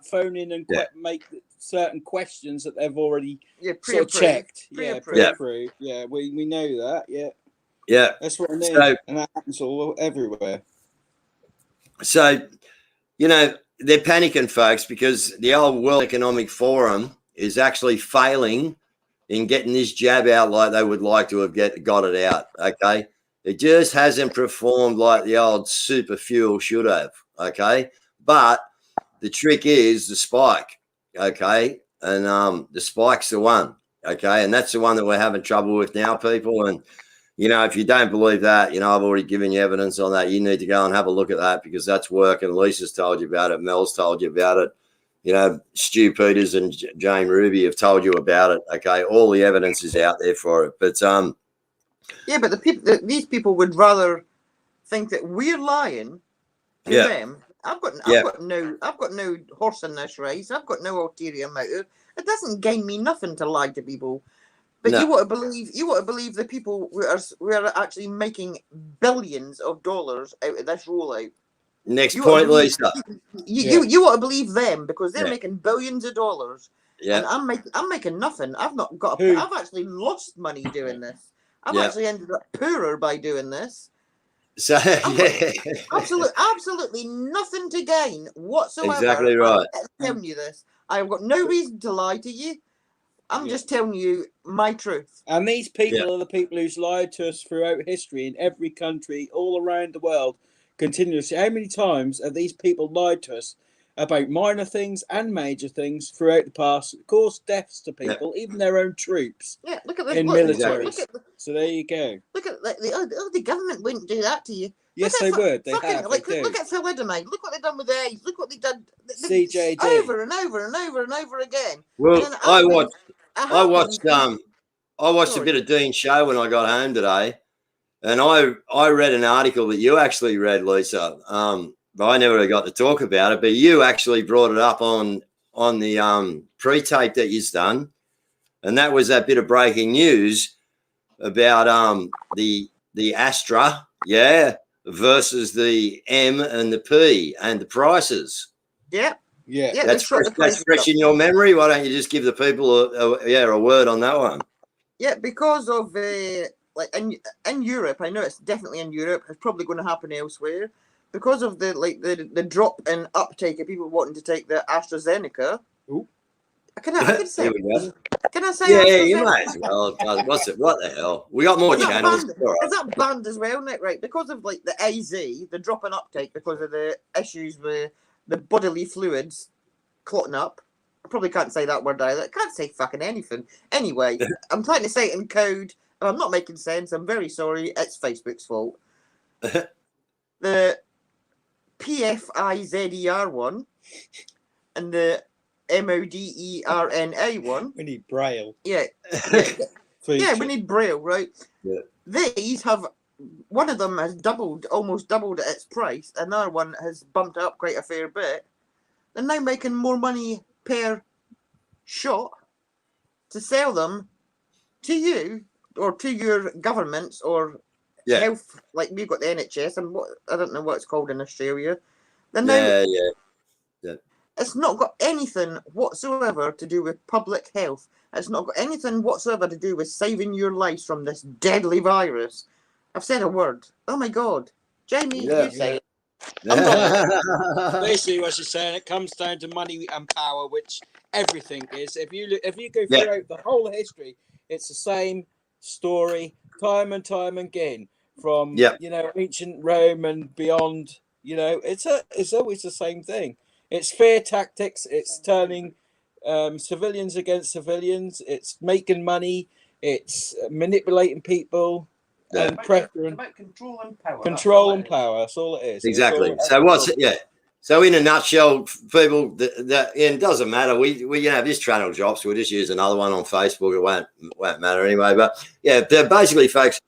phone in and make certain questions that they've already sort of checked. Pre-approved. Yeah, we know that. Yeah. That's what I mean. And that happens all everywhere. So they're panicking, folks, because the old World Economic Forum is actually failing in getting this jab out like they would like to have got it out, okay? It just hasn't performed like the old super fuel should have, okay? But the trick is the spike, okay? And the spike's the one, okay? And that's the one that we're having trouble with now, people. And, if you don't believe that, I've already given you evidence on that. You need to go and have a look at that because that's working. Lisa's told you about it. Mel's told you about it. Stu Peters and Jane Ruby have told you about it, okay? All the evidence is out there for it. But, yeah, but these people would rather think that we're lying to them. I've got no horse in this race. I've got no ulterior motive. It doesn't gain me nothing to lie to people. But you want to believe the people we are actually making billions of dollars out of this rollout. Next point, Lisa. You want to believe them because they're making billions of dollars. Yeah. And I'm making nothing. I've actually lost money doing this. I've actually ended up poorer by doing this. So absolutely nothing to gain whatsoever. Exactly right. I'm telling you this. I've got no reason to lie to you. I'm just telling you my truth. And these people are the people who's lied to us throughout history in every country all around the world continuously. How many times have these people lied to us about minor things and major things throughout the past, caused deaths to people, even their own troops? Yeah, look at the military. So there you go. Look at the government wouldn't do that to you. Yes, they would. They look at thalidomide. Look what they've done with AIDS. Look what they've done. CJD. Over and over and over and over again. Well, I watched a bit of Dean's show when I got home today, and I read an article that you actually read, Lisa. But I never got to talk about it. But you actually brought it up on the pre-tape that you've done, and that was that bit of breaking news about the Astra, versus the M and the P and the prices. Yeah. That's fresh in your memory. Why don't you just give the people a word on that one? Yeah, because of in Europe, I know it's definitely in Europe. It's probably going to happen elsewhere because of the drop in uptake of people wanting to take the AstraZeneca. Ooh. Can I say? Can I say? Yeah, you might as well. What the hell? We got more channels. Is that banned as well, Nick? Right, because of the AZ, the drop in uptake because of the issues with the bodily fluids clotting up. I probably can't say that word either. I can't say fucking anything. Anyway, I'm trying to say it in code, and I'm not making sense. I'm very sorry. It's Facebook's fault. The PFIZER one and the MODERNA one. We need Braille. Yeah. We need Braille, right? Yeah. These have, one of them has almost doubled its price. Another one has bumped up quite a fair bit. They're now making more money per shot to sell them to you or to your governments or health. Like we've got the NHS and I don't know what it's called in Australia. Yeah. It's not got anything whatsoever to do with public health. It's not got anything whatsoever to do with saving your lives from this deadly virus. I've said a word. Oh my God. Jamie, you say it. Basically what she's saying, it comes down to money and power, which everything is. If you go throughout the whole history, it's the same story time and time again from ancient Rome and beyond. It's always the same thing. It's fear tactics. It's turning civilians against civilians. It's making money. It's manipulating people. And pressure and about control and power. Control and power. That's all it is. Exactly. So in a nutshell, people, that it doesn't matter. We have this channel drops. We'll just use another one on Facebook. It won't matter anyway. But they're basically, folks,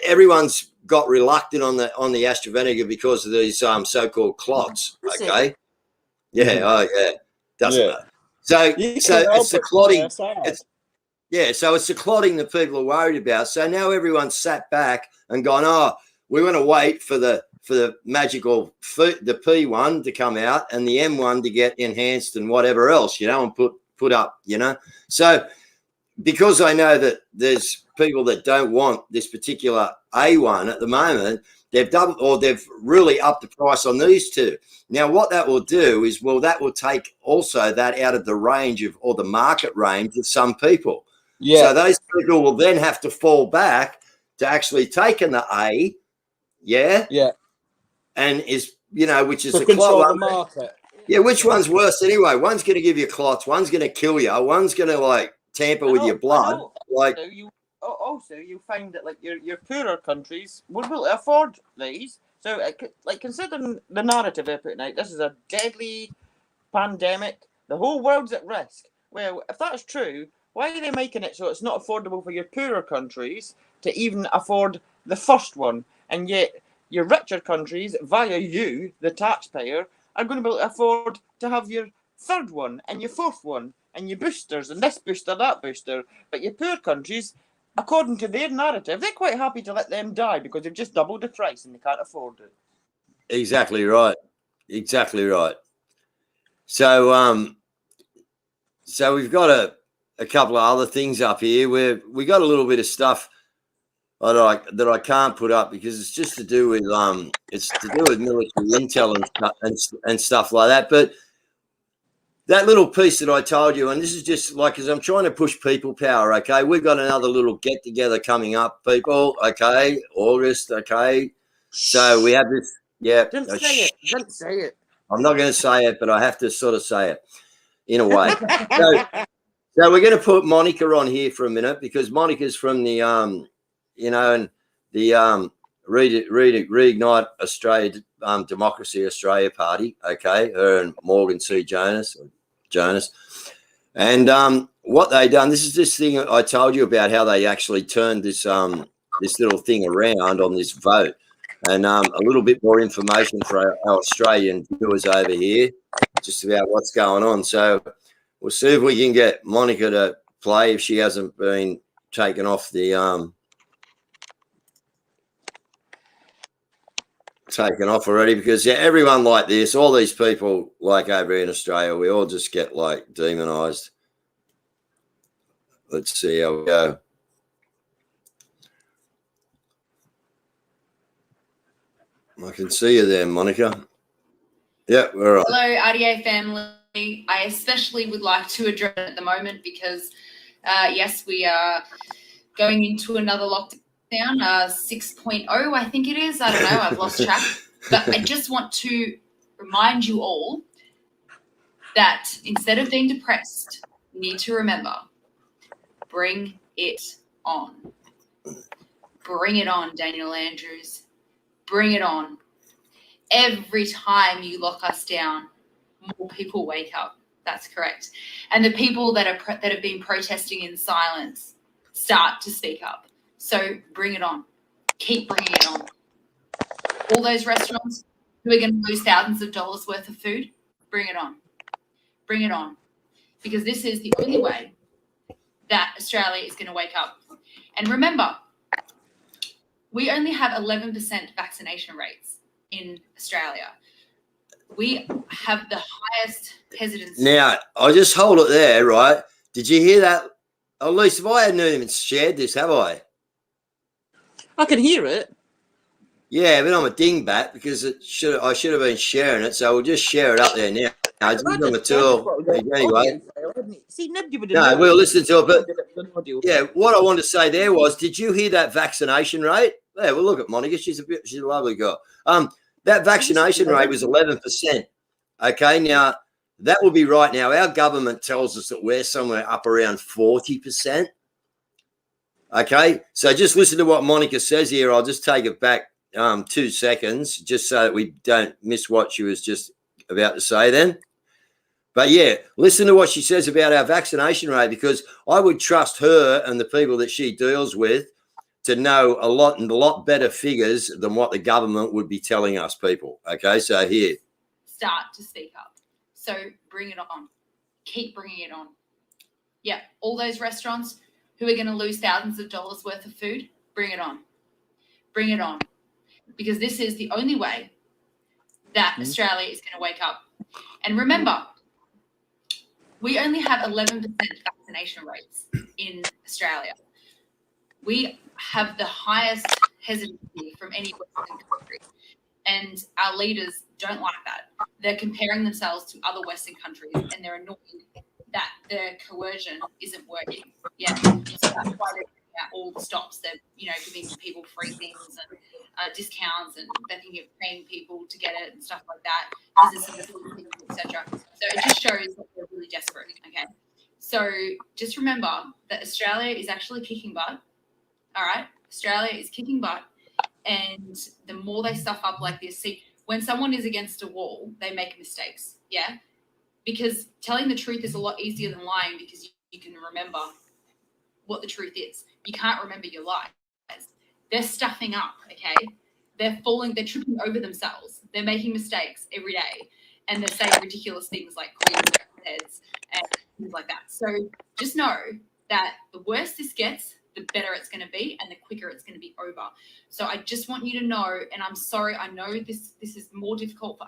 everyone's got reluctant on the AstraZeneca because of these so-called clots. Okay. Doesn't matter. So it's the clotting. So it's the clotting that people are worried about. So now everyone's sat back and gone, we want to wait for the magical the P one to come out and the M one to get enhanced and whatever else, and put up, So because I know that there's people that don't want this particular A1 at the moment, they've doubled or they've really upped the price on these two. Now, what that will do is, well, that will take also that out of the range of, or the market range of some people. Yeah. So those people will then have to fall back to actually taking the A, yeah, Yeah. and is, you know, which is To the control clot the one. market. Yeah, which one's worse anyway? One's going to give you clots, one's going to kill you, one's going to like tamper with your blood. Like, so you find that like your poorer countries would be able to afford these. So like considering the narrative they're putting out, this is a deadly pandemic. The whole world's at risk. Well, if that's true, why are they making it so it's not affordable for your poorer countries to even afford the first one, and yet your richer countries, via you, the taxpayer, are going to be able to afford to have your third one and your fourth one and your boosters and this booster, that booster. But your poor countries, according to their narrative, they're quite happy to let them die because they've just doubled the price and they can't afford it. exactly right. Exactly right. So, so we've got a couple of other things up here where we got a little bit of stuff that I can't put up because it's just to do with military intel and stuff like that. But that little piece that I told you, and this is just like, as I'm trying to push people power. Okay, we've got another little get together coming up, people. Okay, August. Okay, so we have this. Yeah, Don't say it. Don't say it. I'm not going to say it, but I have to sort of say it in a way. So we're going to put Monica on here for a minute because Monica's from the you know, and the Reignite Australia Democracy Australia Party. Okay, her and Morgan C. Jonas, and what they done. This is this thing I told you about, how they actually turned this this little thing around on this vote, and a little bit more information for our Australian viewers over here, just about what's going on. So we'll see if we can get Monica to play if she hasn't been taken off the taken off already, because yeah, everyone like this, all these people like over here in Australia, we all just get like demonized. Let's see how we go. I can see you there, Monica. Yeah, we're on. Hello, RDA family. I especially would like to address it at the moment because, yes, we are going into another lockdown, 6.0, I think it is. I don't know. I've lost track. But I just want to remind you all that instead of being depressed, you need to remember, bring it on. Bring it on, Daniel Andrews. Bring it on. Every time you lock us down, more people wake up. That's correct. And the people that have been protesting in silence start to speak up. So bring it on. Keep bringing it on. All those restaurants who are going to lose thousands of dollars worth of food, bring it on. Bring it on. Because this is the only way that Australia is going to wake up. And remember, we only have 11% vaccination rates in Australia. We have the highest hesitancy. Now, I just hold it there, right? Did you hear that? At least if I hadn't even shared this, have I? I can hear it. Yeah, but I'm a dingbat because I should have been sharing it, so we'll just share it up there now. I just on the tool. Anyway. See, nobody would No, we'll listen to it. But yeah, what I wanted to say there was, did you hear that vaccination rate? Yeah, well, look at Monica. She's a lovely girl. That vaccination rate was 11%. Okay, now that will be right now. Our government tells us that we're somewhere up around 40%. Okay, so just listen to what Monica says here. I'll just take it back 2 seconds, just so that we don't miss what she was just about to say then. But yeah, listen to what she says about our vaccination rate, because I would trust her and the people that she deals with to know a lot better figures than what the government would be telling us people. Okay, so here. Start to speak up. So bring it on. Keep bringing it on. Yeah, all those restaurants who are going to lose thousands of dollars worth of food, bring it on. Bring it on. Because this is the only way that Australia is going to wake up. And remember, we only have 11% vaccination rates in Australia. We have the highest hesitancy from any Western country, and our leaders don't like that. They're comparing themselves to other Western countries, and they're annoyed that their coercion isn't working. Yeah, so that's why they're giving out all the stops. They're, you know, giving people free things and discounts, and they're thinking of paying people to get it and stuff like that, businesses, etc. So it just shows that they're really desperate. Okay, so just remember that Australia is actually kicking butt. All right, Australia is kicking butt, and the more they stuff up like this, see, when someone is against a wall, they make mistakes. Yeah, because telling the truth is a lot easier than lying, because you can remember what the truth is. You can't remember your lies. They're stuffing up, okay? They're tripping over themselves. They're making mistakes every day, and they're saying ridiculous things like calling heads and things like that. So just know that the worse this gets, the better it's going to be, and the quicker it's going to be over. So I just want you to know, and I'm sorry, I know this is more difficult for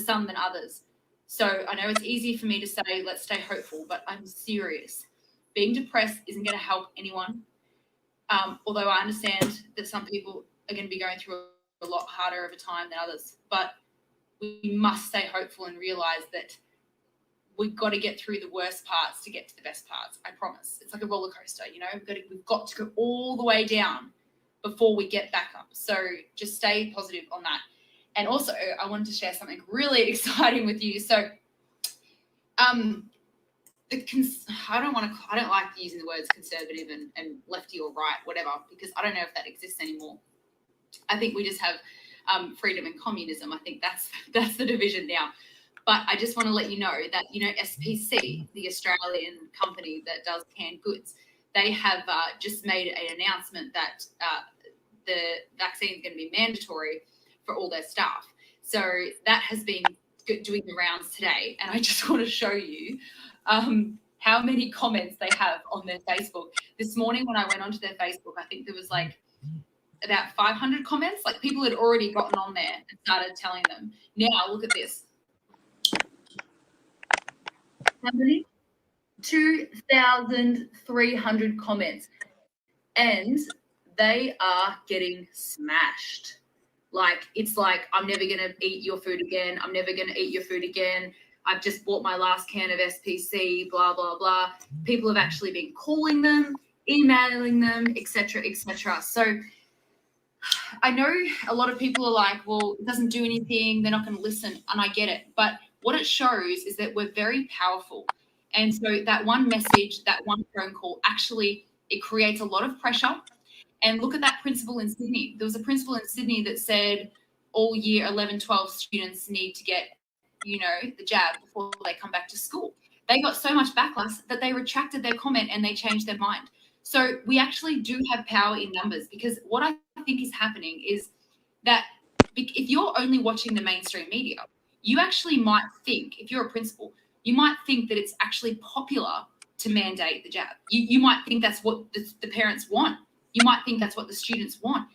some than others. So I know it's easy for me to say, let's stay hopeful, but I'm serious. Being depressed isn't going to help anyone. Although I understand that some people are going to be going through a lot harder of a time than others, but we must stay hopeful and realize that we've got to get through the worst parts to get to the best parts. I promise. It's like a roller coaster, you know. We've got to go all the way down before we get back up. So just stay positive on that. And also, I wanted to share something really exciting with you. So, I don't like using the words conservative and lefty or right, whatever, because I don't know if that exists anymore. I think we just have freedom and communism. I think that's the division now. But I just want to let you know that, you know, SPC, the Australian company that does canned goods, they have just made an announcement that the vaccine is going to be mandatory for all their staff. So that has been doing the rounds today. And I just want to show you how many comments they have on their Facebook. This morning when I went onto their Facebook, I think there was like about 500 comments. Like people had already gotten on there and started telling them. Now look at this. How many? 2,300 comments. And they are getting smashed. Like, it's like, I'm never going to eat your food again. I'm never going to eat your food again. I've just bought my last can of SPC, blah, blah, blah. People have actually been calling them, emailing them, etc., etc. So I know a lot of people are like, well, it doesn't do anything. They're not going to listen. And I get it. But what it shows is that we're very powerful. And so that one message, that one phone call, actually, it creates a lot of pressure. And look at that principal in Sydney. There was a principal in Sydney that said all year 11, 12 students need to get, you know, the jab before they come back to school. They got so much backlash that they retracted their comment and they changed their mind. So we actually do have power in numbers, because what I think is happening is that if you're only watching the mainstream media, you actually might think, if you're a principal, you might think that it's actually popular to mandate the jab. You might think that's what the parents want. You might think that's what the students want.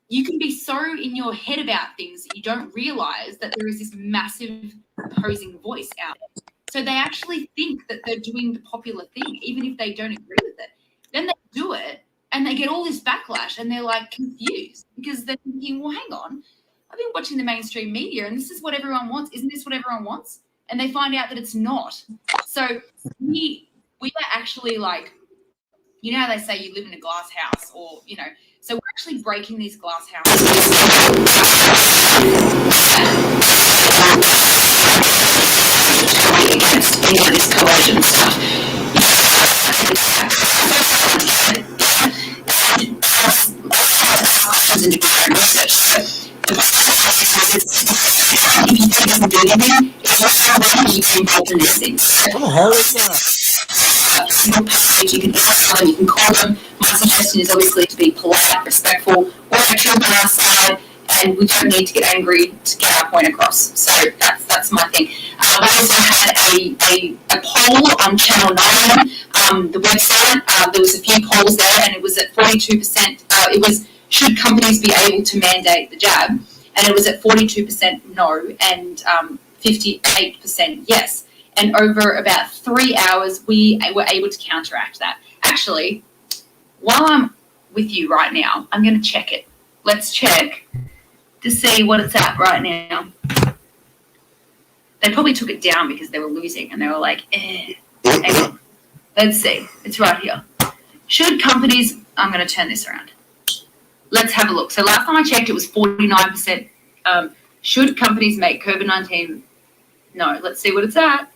You can be so in your head about things that you don't realize that there is this massive opposing voice out there. So they actually think that they're doing the popular thing, even if they don't agree with it. Then they do it and they get all this backlash and they're like confused, because they're thinking, well, hang on, I've been watching the mainstream media and this is what everyone wants. Isn't this what everyone wants? And they find out that it's not. So we are actually like, you know how they say you live in a glass house, or, you know, so we're actually breaking these glass houses. This coercion stuff. What the hell is that? You can text them, you can call them. My suggestion is obviously to be polite, respectful, work our children outside, and we don't need to get angry to get our point across. So that's my thing. I also had a poll on Channel 9, the website. There was a few polls there, and it was at 42%. It was, should companies be able to mandate the jab? And it was at 42% no and 58% yes. And over about 3 hours, we were able to counteract that. Actually, while I'm with you right now, I'm going to check it. Let's check to see what it's at right now. They probably took it down because they were losing and they were like, Hang on. Let's see. It's right here. Should companies, I'm going to turn this around. Let's have a look. So last time I checked, it was 49%. Should companies make COVID-19? No, let's see what it's at.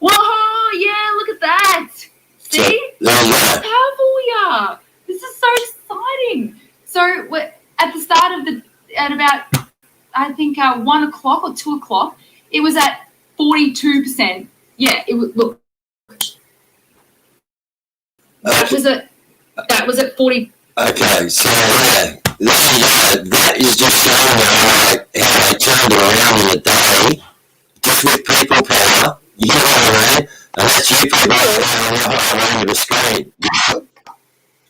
Whoa, yeah, look at that. See? How powerful we are. This is so exciting. So we're at the start of at about, I think, 1 o'clock or 2 o'clock, it was at 42%. Yeah, it was, look. That was at 40. Okay, so that is just showing how they turned it around in a day, just with people power. You know what I mean? And that's you people on the screen.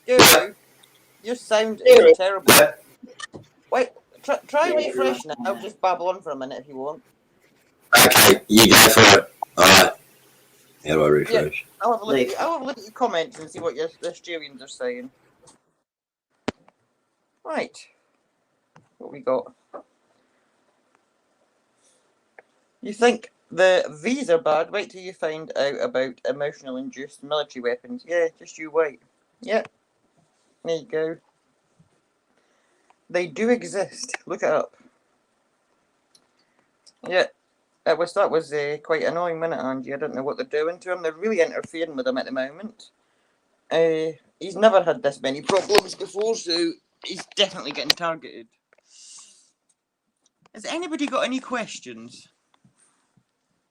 Dude, your sound is terrible. Wait, try refresh now. I'll just babble on for a minute if you want. Okay, you go for it. All right. How do I refresh? Yeah, I'll have a look at your comments and see what your Australians are saying. Right. What we got? You think the V's are bad? Wait till you find out about emotional induced military weapons. Yeah, just you wait. Yeah. There you go. They do exist. Look it up. Yeah. That was quite annoying, minute, Angie. I don't know what they're doing to him. They're really interfering with him at the moment. He's never had this many problems before, so he's definitely getting targeted. Has anybody got any questions?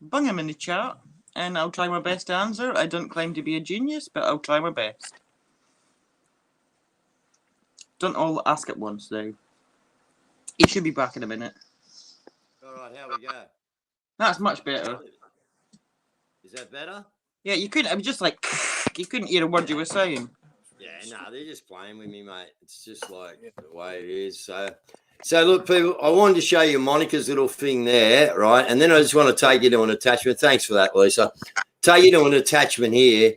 Bung them in the chat, and I'll try my best to answer. I don't claim to be a genius, but I'll try my best. Don't all ask at once, though. He should be back in a minute. All right, how we go? That's much better. Is that better? Yeah, you couldn't. I was just like, you couldn't hear a word you were saying. Yeah, no, they're just playing with me, mate. It's just like the way it is. So look, people, I wanted to show you Monica's little thing there, right? And then I just want to take you to an attachment. Thanks for that, Lisa. Take you to an attachment here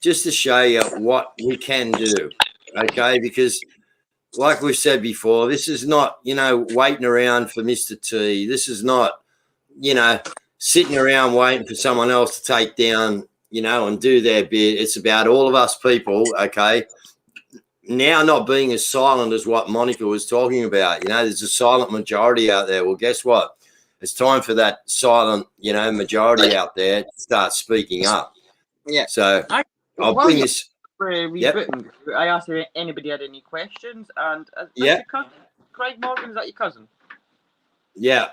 just to show you what we can do, okay? Because like we've said before, this is not, waiting around for Mr. T. This is not, sitting around waiting for someone else to take down, and do their bit. It's about all of us people, okay, now not being as silent as what Monica was talking about. There's a silent majority out there. Well, guess what? It's time for that silent, majority out there to start speaking up. Yeah. So I'll bring this. Yep. I asked if anybody had any questions, and Craig Morgan, is that your cousin? Yeah.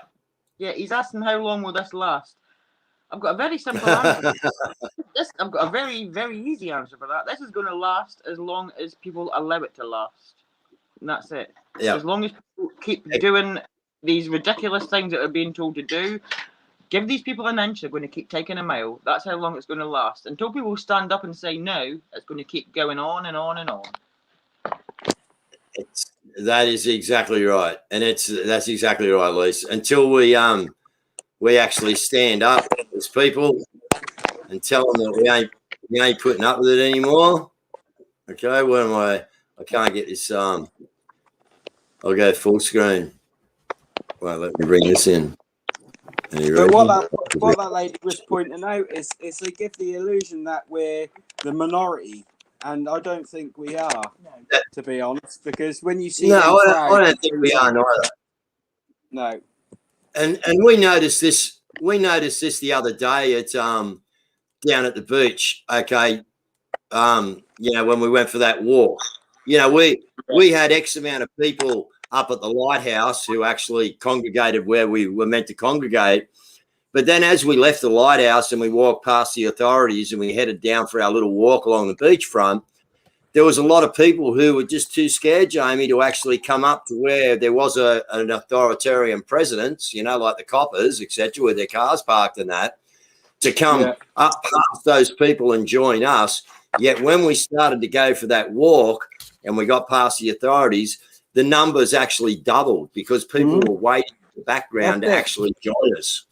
Yeah, he's asking how long will this last. I've got a very simple answer. I've got a very, very easy answer for that. This is going to last as long as people allow it to last. And that's it. Yeah. As long as people keep doing these ridiculous things that are being told to do, give these people an inch, they're going to keep taking a mile. That's how long it's going to last. Until people stand up and say no, it's going to keep going on and on and on. That is exactly right. And that's exactly right, Lisa. Until we actually stand up as people and tell them that we ain't putting up with it anymore. Okay, where am I? I can't get this. I'll go full screen. Well, let me bring this in. But what that lady was pointing out is they give the illusion that we're the minority, and I don't think we are, to be honest. Because when you see, I don't think we are neither. No. And we noticed this. We noticed this the other day at down at the beach. Okay, when we went for that walk, we had X amount of people up at the lighthouse who actually congregated where we were meant to congregate. But then as we left the lighthouse and we walked past the authorities and we headed down for our little walk along the beachfront, there was a lot of people who were just too scared, Jamie, to actually come up to where there was an authoritarian presence, like the coppers, etc., with their cars parked and that, to come up past those people and join us. Yet when we started to go for that walk and we got past the authorities, the numbers actually doubled because people were waiting in the background to actually join us.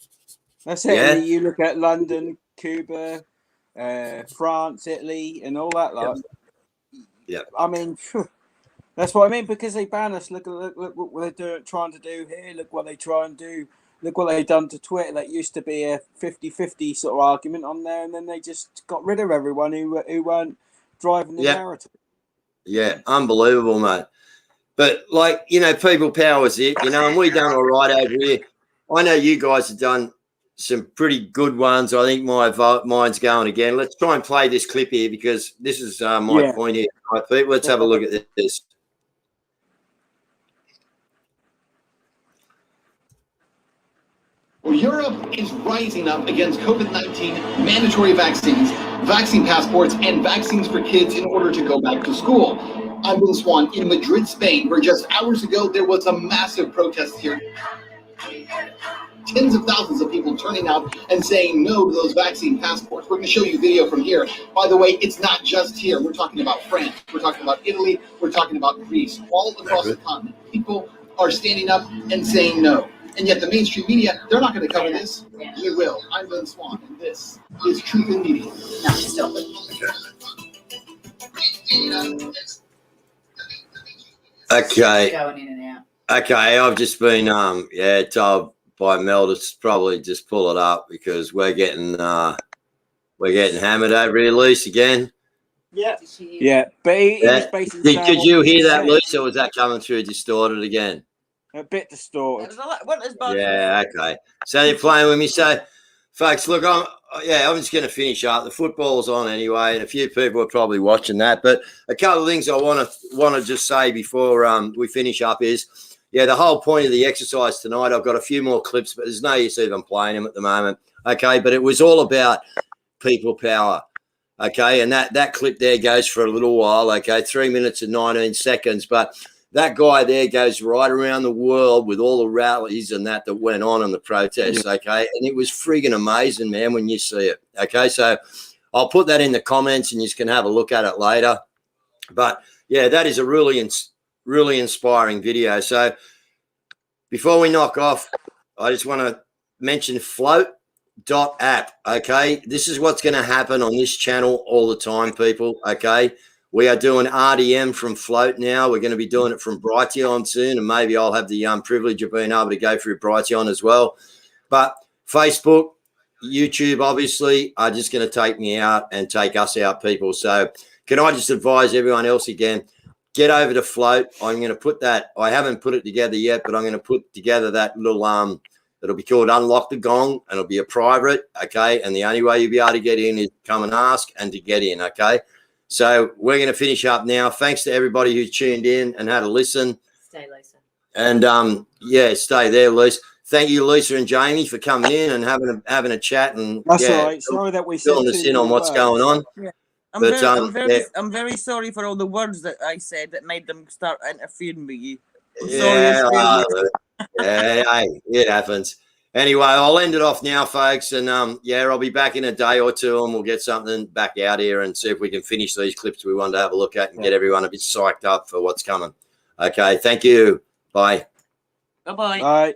That's it. Yeah. You look at London, Cuba, France, Italy, and all that lot. Yeah. I mean, that's what I mean, because they ban us. Look what they're trying to do here. Look what they try and do. Look what they've done to Twitter. That used to be a 50-50 sort of argument on there, and then they just got rid of everyone who weren't driving the narrative. Yeah, unbelievable, mate. But, like, you know, people power is it, you know, and we've done all right over here. I know you guys have done some pretty good ones. I think mine's going again. Let's try and play this clip here because this is my point here. Right, Pete? Let's have a look at this. Well, Europe is rising up against COVID-19 mandatory vaccines, vaccine passports, and vaccines for kids in order to go back to school. I'm Will Swan in Madrid, Spain, where just hours ago there was a massive protest here. Tens of thousands of people turning out and saying no to those vaccine passports. We're going to show you video from here. By the way, it's not just here. We're talking about France. We're talking about Italy. We're talking about Greece. All across the continent, people are standing up and saying no. And yet the mainstream media, they're not going to cover this. We will. I'm Lynn Swan, and this is Truth in Media. No, stop it. Okay. Going in and out. Okay, I've just been told by Mel to probably just pull it up because we're getting hammered over here, Lise, again. Yeah, but he was basically saying Could you hear that, Lise, or was that coming through distorted again? a bit distorted. Yeah, okay. So you're playing with me. So, folks, look, I'm just going to finish up. The football's on anyway, and a few people are probably watching that. But a couple of things I want to just say before we finish up is, the whole point of the exercise tonight, I've got a few more clips, but there's no use even playing them at the moment. Okay, but it was all about people power. Okay, and that clip there goes for a little while. Okay, 3 minutes and 19 seconds, but that guy there goes right around the world with all the rallies and that went on in the protests, okay? And it was friggin' amazing, man, when you see it, okay? So I'll put that in the comments and you can have a look at it later. But, yeah, that is a really inspiring video. So before we knock off, I just want to mention float.app, okay? This is what's going to happen on this channel all the time, people, okay? We are doing RDM from Float now. We're going to be doing it from Brighteon soon, and maybe I'll have the privilege of being able to go through Brighteon as well. But Facebook, YouTube, obviously, are just going to take me out and take us out, people. So can I just advise everyone else again, get over to Float. I'm going to put that. I haven't put it together yet, but I'm going to put together that little it'll be called Unlock the Gong, and it'll be a private, okay? And the only way you'll be able to get in is come and ask and to get in, okay? So we're going to finish up now. Thanks to everybody who tuned in and had a listen. Stay, Lisa. And, stay there, Lisa. Thank you, Lisa and Jamie, for coming in and having a chat. And that's all right. Sorry that we filling us in on what's going on. Yeah. I'm very sorry for all the words that I said that made them start interfering with you. I'm sorry. It happens. Anyway, I'll end it off now, folks. And, I'll be back in a day or two and we'll get something back out here and see if we can finish these clips we wanted to have a look at and get everyone a bit psyched up for what's coming. Okay, thank you. Bye. Bye-bye. Bye.